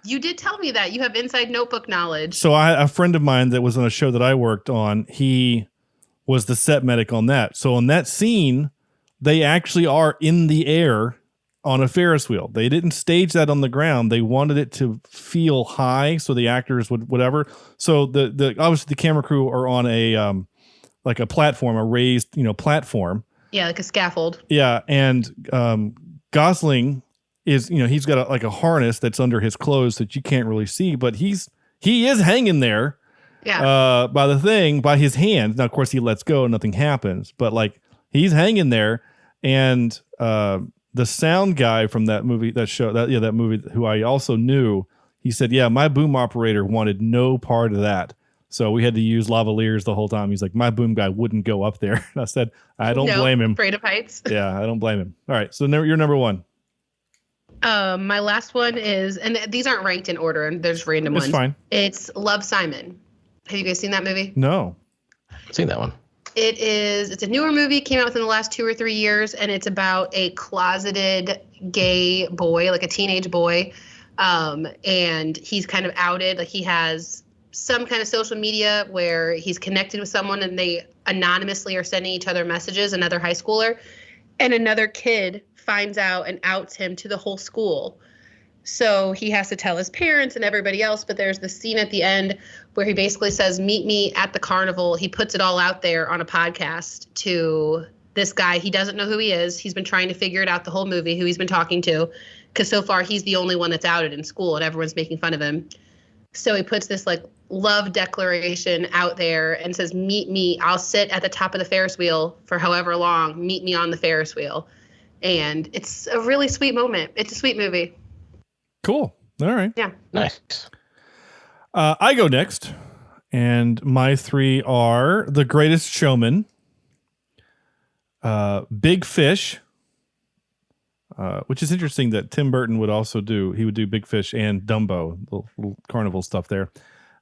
You did tell me that you have inside Notebook knowledge. So a friend of mine that was on a show that I worked on, he was the set medic on that. So on that scene, they actually are in the air on a Ferris wheel. They didn't stage that on the ground. They wanted it to feel high, so the actors would whatever. So the obviously the camera crew are on a like a platform, a raised platform. Yeah, like a scaffold. Yeah, and Gosling is he's got a harness that's under his clothes that you can't really see, but he is hanging there. Yeah. By his hand. Now, of course, he lets go and nothing happens, but like he's hanging there, and the sound guy from that movie, that movie, who I also knew, he said, "Yeah, my boom operator wanted no part of that, so we had to use lavaliers the whole time." He's like, "My boom guy wouldn't go up there." And I said, "I don't blame him." Afraid of heights. Yeah, I don't blame him. All right, so you're number 1. My last one is, and these aren't ranked in order, and there's random ones. It's fine. It's Love, Simon. Have you guys seen that movie? No. I've seen that one. It's a newer movie, came out within the last 2 or 3 years, and it's about a closeted gay boy, like a teenage boy. And he's kind of outed, like he has some kind of social media where he's connected with someone and they anonymously are sending each other messages, another high schooler, and another kid finds out and outs him to the whole school. So he has to tell his parents and everybody else, but there's the scene at the end where he basically says, meet me at the carnival. He puts it all out there on a podcast to this guy. He doesn't know who he is. He's been trying to figure it out the whole movie, who he's been talking to, because so far he's the only one that's outed in school and everyone's making fun of him. So he puts this like love declaration out there and says, meet me. I'll sit at the top of the Ferris wheel for however long. Meet me on the Ferris wheel. And it's a really sweet moment. It's a sweet movie. Cool. All right. Yeah. Nice. I go next, and my 3 are The Greatest Showman, Big Fish, which is interesting that Tim Burton would also do. He would do Big Fish and Dumbo, little carnival stuff there.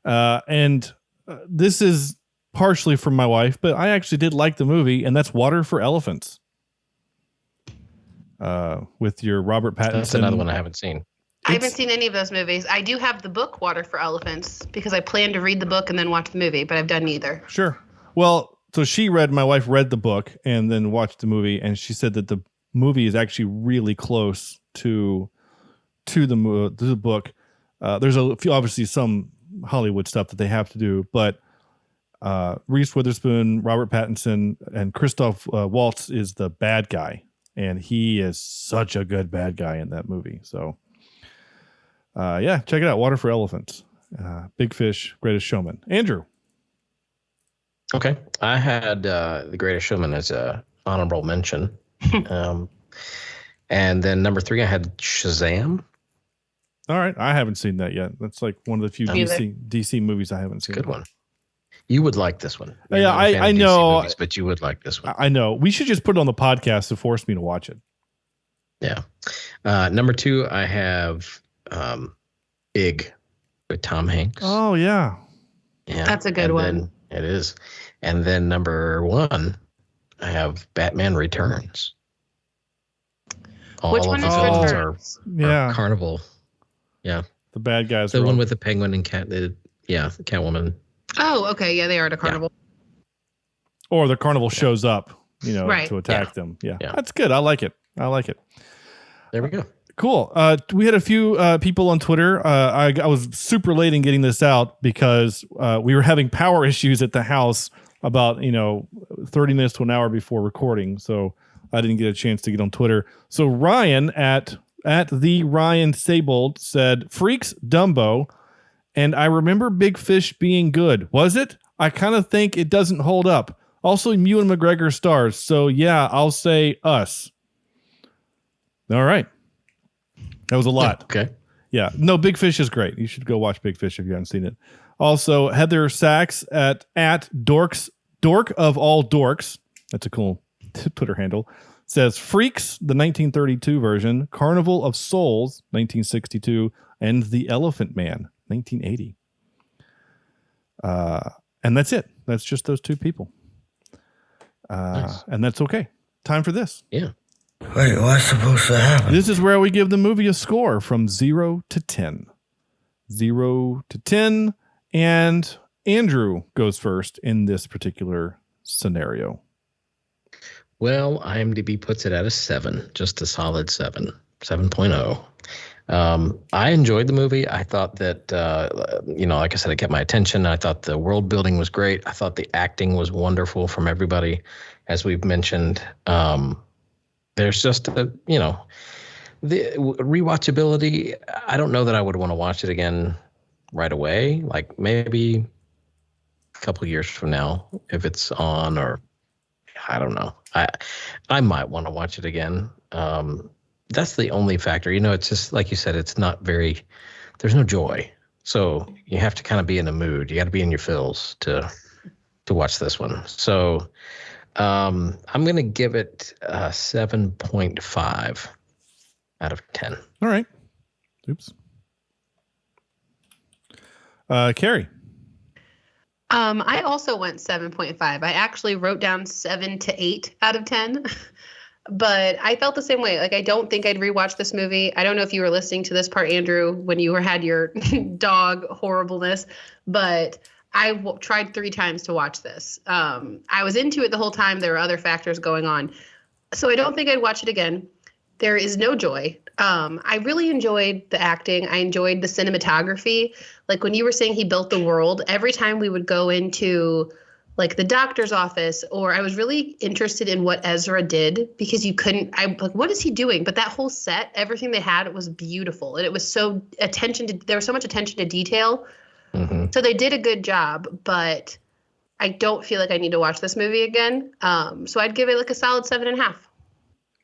And this is partially from my wife, but I actually did like the movie, and that's Water for Elephants. With your Robert Pattinson. That's another one I haven't seen. I haven't seen any of those movies. I do have the book Water for Elephants because I plan to read the book and then watch the movie, but I've done neither. Sure. Well, so my wife read the book and then watched the movie, and she said that the movie is actually really close to the book. There's a few, obviously some Hollywood stuff that they have to do, but Reese Witherspoon, Robert Pattinson, and Christoph Waltz is the bad guy, and he is such a good bad guy in that movie. So yeah, check it out. Water for Elephants, Big Fish, Greatest Showman. Andrew. Okay. I had The Greatest Showman as a honorable mention. And then number 3, I had Shazam. All right. I haven't seen that yet. That's like one of the few DC movies I haven't seen. Good one. You would like this one. Yeah, I know. Movies, but you would like this one. I know. We should just put it on the podcast to force me to watch it. Yeah. Number 2, I have Big with Tom Hanks. Oh, yeah. Yeah. That's a good one. It is. And then number 1, I have Batman Returns. Which one is Returns? Are Carnival. Yeah. The bad guys. The one with the penguin and Catwoman. Oh, okay. Yeah, they are at a carnival. Yeah. Or the carnival shows up, right. to attack them. Yeah. That's good. I like it. There we go. Cool. We had a few people on Twitter. I was super late in getting this out because we were having power issues at the house about 30 minutes to an hour before recording, so I didn't get a chance to get on Twitter. So Ryan at the Ryan Sabold said, "Freaks Dumbo, and I remember Big Fish being good. Was it? I kind of think it doesn't hold up. Also, Ewan McGregor stars, so yeah, I'll say us." All right. That was a lot. Okay. Yeah. No, Big Fish is great. You should go watch Big Fish if you haven't seen it. Also, Heather Sachs at Dork of All Dorks. That's a cool Twitter handle. Says Freaks, the 1932 version, Carnival of Souls, 1962, and The Elephant Man, 1980. And that's it. That's just those 2 people. Nice. And that's okay. Time for this. Yeah. Wait, what's supposed to happen? This is where we give the movie a score from 0 to 10. 0 to 10. And Andrew goes first in this particular scenario. Well, IMDb puts it at a 7, just a solid 7, 7.0. I enjoyed the movie. I thought that, like I said, it kept my attention. I thought the world building was great. I thought the acting was wonderful from everybody, as we've mentioned. There's just, the rewatchability. I don't know that I would want to watch it again right away. Like maybe a couple of years from now, if it's on, or I don't know. I might want to watch it again. That's the only factor. It's just like you said, it's not very, there's no joy. So you have to kind of be in the mood. You got to be in your feels to watch this one. So I'm going to give it a 7.5. out of 10. All right. Oops. Carrie. I also went 7.5. I actually wrote down 7 to 8 out of 10. But I felt the same way. Like, I don't think I'd rewatch this movie. I don't know if you were listening to this part, Andrew, when you had your dog horribleness, but I tried 3 times to watch this. I was into it the whole time. There were other factors going on. So I don't think I'd watch it again. There is no joy. I really enjoyed the acting. I enjoyed the cinematography. Like, when you were saying he built the world, every time we would go into like the doctor's office, or I was really interested in what Ezra did, because like, what is he doing? But that whole set, everything they had, it was beautiful. And it was so there was so much attention to detail. Mm-hmm. So they did a good job, but I don't feel like I need to watch this movie again. So I'd give it like a solid 7.5.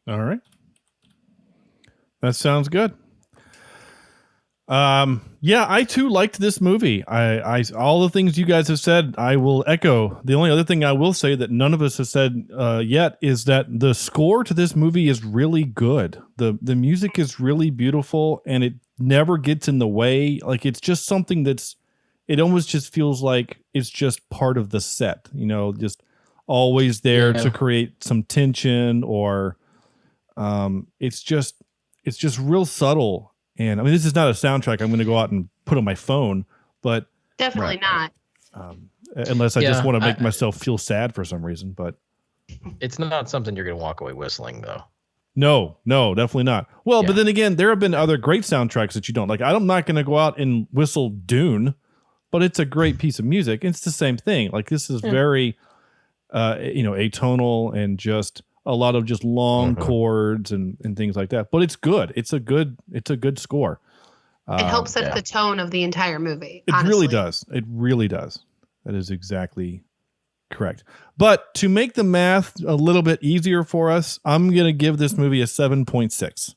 All right. That sounds good. Yeah, I too liked this movie. I all the things you guys have said, I will echo. The only other thing I will say that none of us have said yet is that the score to this movie is really good. The music is really beautiful, and it never gets in the way. Like, it's just something it almost just feels like it's just part of the set, just always there to create some tension, or it's just real subtle. And I mean, this is not a soundtrack I'm going to go out and put on my phone, but definitely not. Unless I just want to make myself feel sad for some reason, but it's not something you're going to walk away whistling, though. No, definitely not. Well, but then again, there have been other great soundtracks that you don't like. I'm not going to go out and whistle Dune, but it's a great piece of music. It's the same thing. Like, this is very, atonal, and just a lot of just long chords and things like that. But it's good. It's a good score. It helps set the tone of the entire movie. It honestly. really does. It really does. That is exactly correct. But to make the math a little bit easier for us, I'm going to give this movie a 7.6,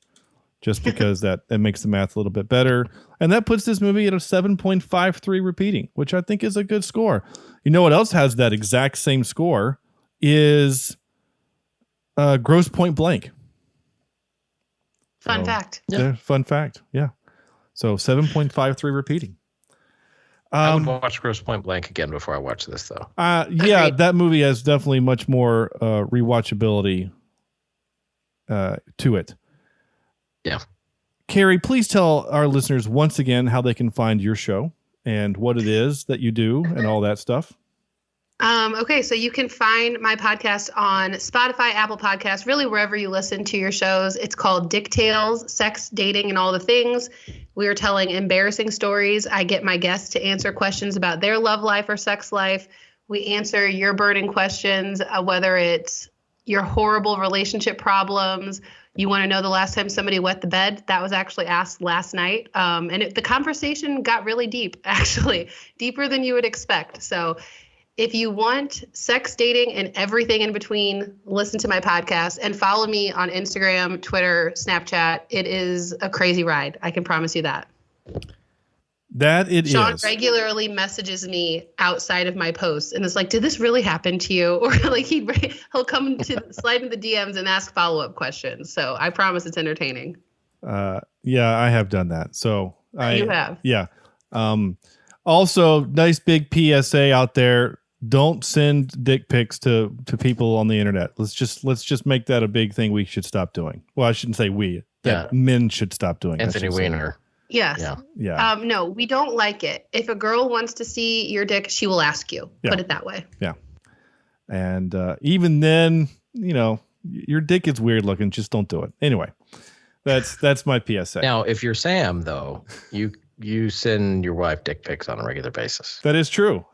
just because that makes the math a little bit better. And that puts this movie at a 7.53 repeating, which I think is a good score. You know what else has that exact same score is Grosse Point Blank. Fun fact. Yeah. Fun fact. Yeah. So 7.53 repeating. I would watch Grosse Point Blank again before I watch this, though. Yeah, that movie has definitely much more rewatchability to it. Yeah. Carrie, please tell our listeners once again how they can find your show and what it is that you do and all that stuff. Okay, so you can find my podcast on Spotify, Apple Podcasts, really wherever you listen to your shows. It's called Dick Tales, Sex, Dating, and All the Things. We are telling embarrassing stories. I get my guests to answer questions about their love life or sex life. We answer your burning questions, whether it's your horrible relationship problems. You want to know the last time somebody wet the bed? That was actually asked last night. And the conversation got really deep, actually, deeper than you would expect. So if you want sex, dating, and everything in between, listen to my podcast and follow me on Instagram, Twitter, Snapchat. It is a crazy ride. I can promise you that. Sean regularly messages me outside of my posts and it's like, did this really happen to you? Or like he'll come to slide in the DMs and ask follow-up questions. So I promise it's entertaining. Yeah, I have done that. So you have. Yeah. Also, nice big PSA out there. Don't send dick pics to people on the internet. Let's just make that a big thing we should stop doing. Well, I shouldn't say we. That men should stop doing. Anthony Weiner. Yes. Yeah. No, we don't like it. If a girl wants to see your dick, she will ask you. Yeah. Put it that way. Yeah. And even then, your dick is weird looking. Just don't do it. Anyway, that's my PSA. Now, if you're Sam, though, you send your wife dick pics on a regular basis. That is true.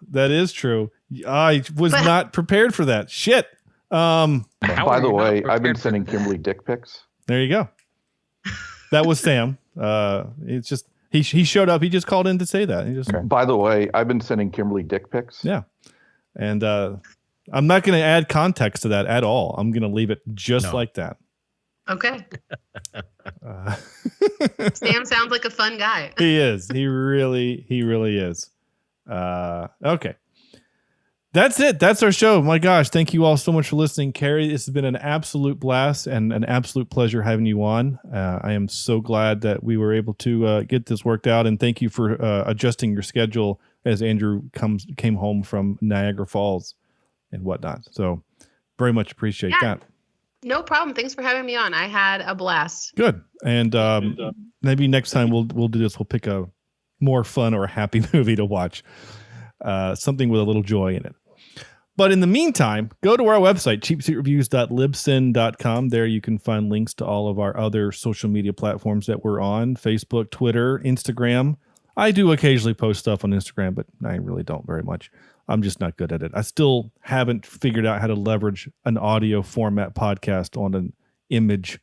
I was not prepared for that. Shit. By the way, I've been sending Kimberly dick pics. There you go. That was Sam. It's just he showed up. He just called in to say that. By the way, I've been sending Kimberly dick pics. Yeah, and I'm not going to add context to that at all. I'm going to leave it just like that. Okay. Sam sounds like a fun guy. He is. He really is. Okay. That's it. That's our show. My gosh, thank you all so much for listening. Carrie, this has been an absolute blast and an absolute pleasure having you on. I am so glad that we were able to get this worked out, and thank you for adjusting your schedule as Andrew came home from Niagara Falls and whatnot. So very much appreciate that. No problem. Thanks for having me on. I had a blast. Good. And maybe next time we'll do this. We'll pick a more fun or happy movie to watch. Something with a little joy in it. But in the meantime, go to our website, cheapseatreviews.libsyn.com. There you can find links to all of our other social media platforms that we're on: Facebook, Twitter, Instagram. I do occasionally post stuff on Instagram, but I really don't very much. I'm just not good at it. I still haven't figured out how to leverage an audio format podcast on an image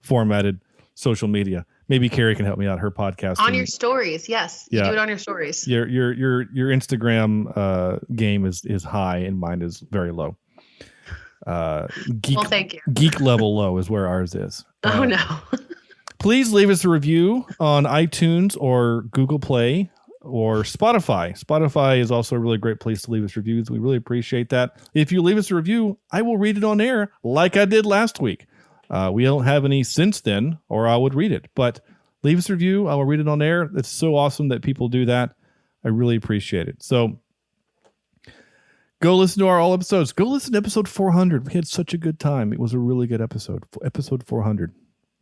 formatted social media. Maybe Carrie can help me out. Her podcast on your stories, yes, you do it on your stories. Your Instagram game is high, and mine is very low. Geek, well, thank you. Geek level low is where ours is. Oh no! Please leave us a review on iTunes or Google Play or Spotify. Spotify is also a really great place to leave us reviews. We really appreciate that. If you leave us a review, I will read it on air like I did last week. We don't have any since then, or I would read it. But leave us a review. I will read it on air. It's so awesome that people do that. I really appreciate it. So go listen to our all episodes. Go listen to episode 400. We had such a good time. It was a really good episode. Episode 400.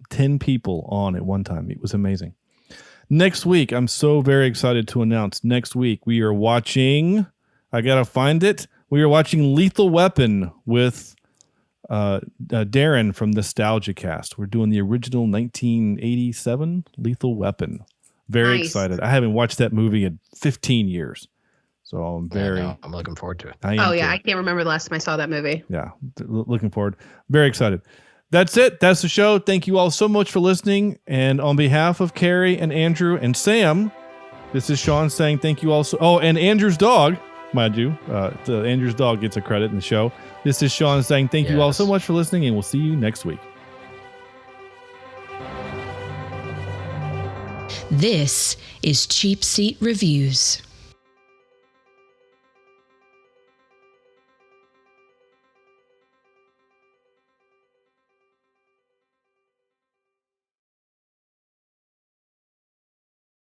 10 people on at one time. It was amazing. Next week, I'm so very excited to announce. Next week, we are watching... I got to find it. We are watching Lethal Weapon with... Darren from Nostalgia Cast. We're doing the original 1987 Lethal Weapon. Very excited. I haven't watched that movie in 15 years. So I'm I'm looking forward to it. I can't remember the last time I saw that movie. Yeah. Looking forward. Very excited. That's it. That's the show. Thank you all so much for listening. And on behalf of Carrie and Andrew and Sam, this is Sean saying thank you also. Oh, and Andrew's dog, mind you, Andrew's dog gets a credit in the show. This is Sean saying thank you all so much for listening, and we'll see you next week. This is Cheapseat Reviews.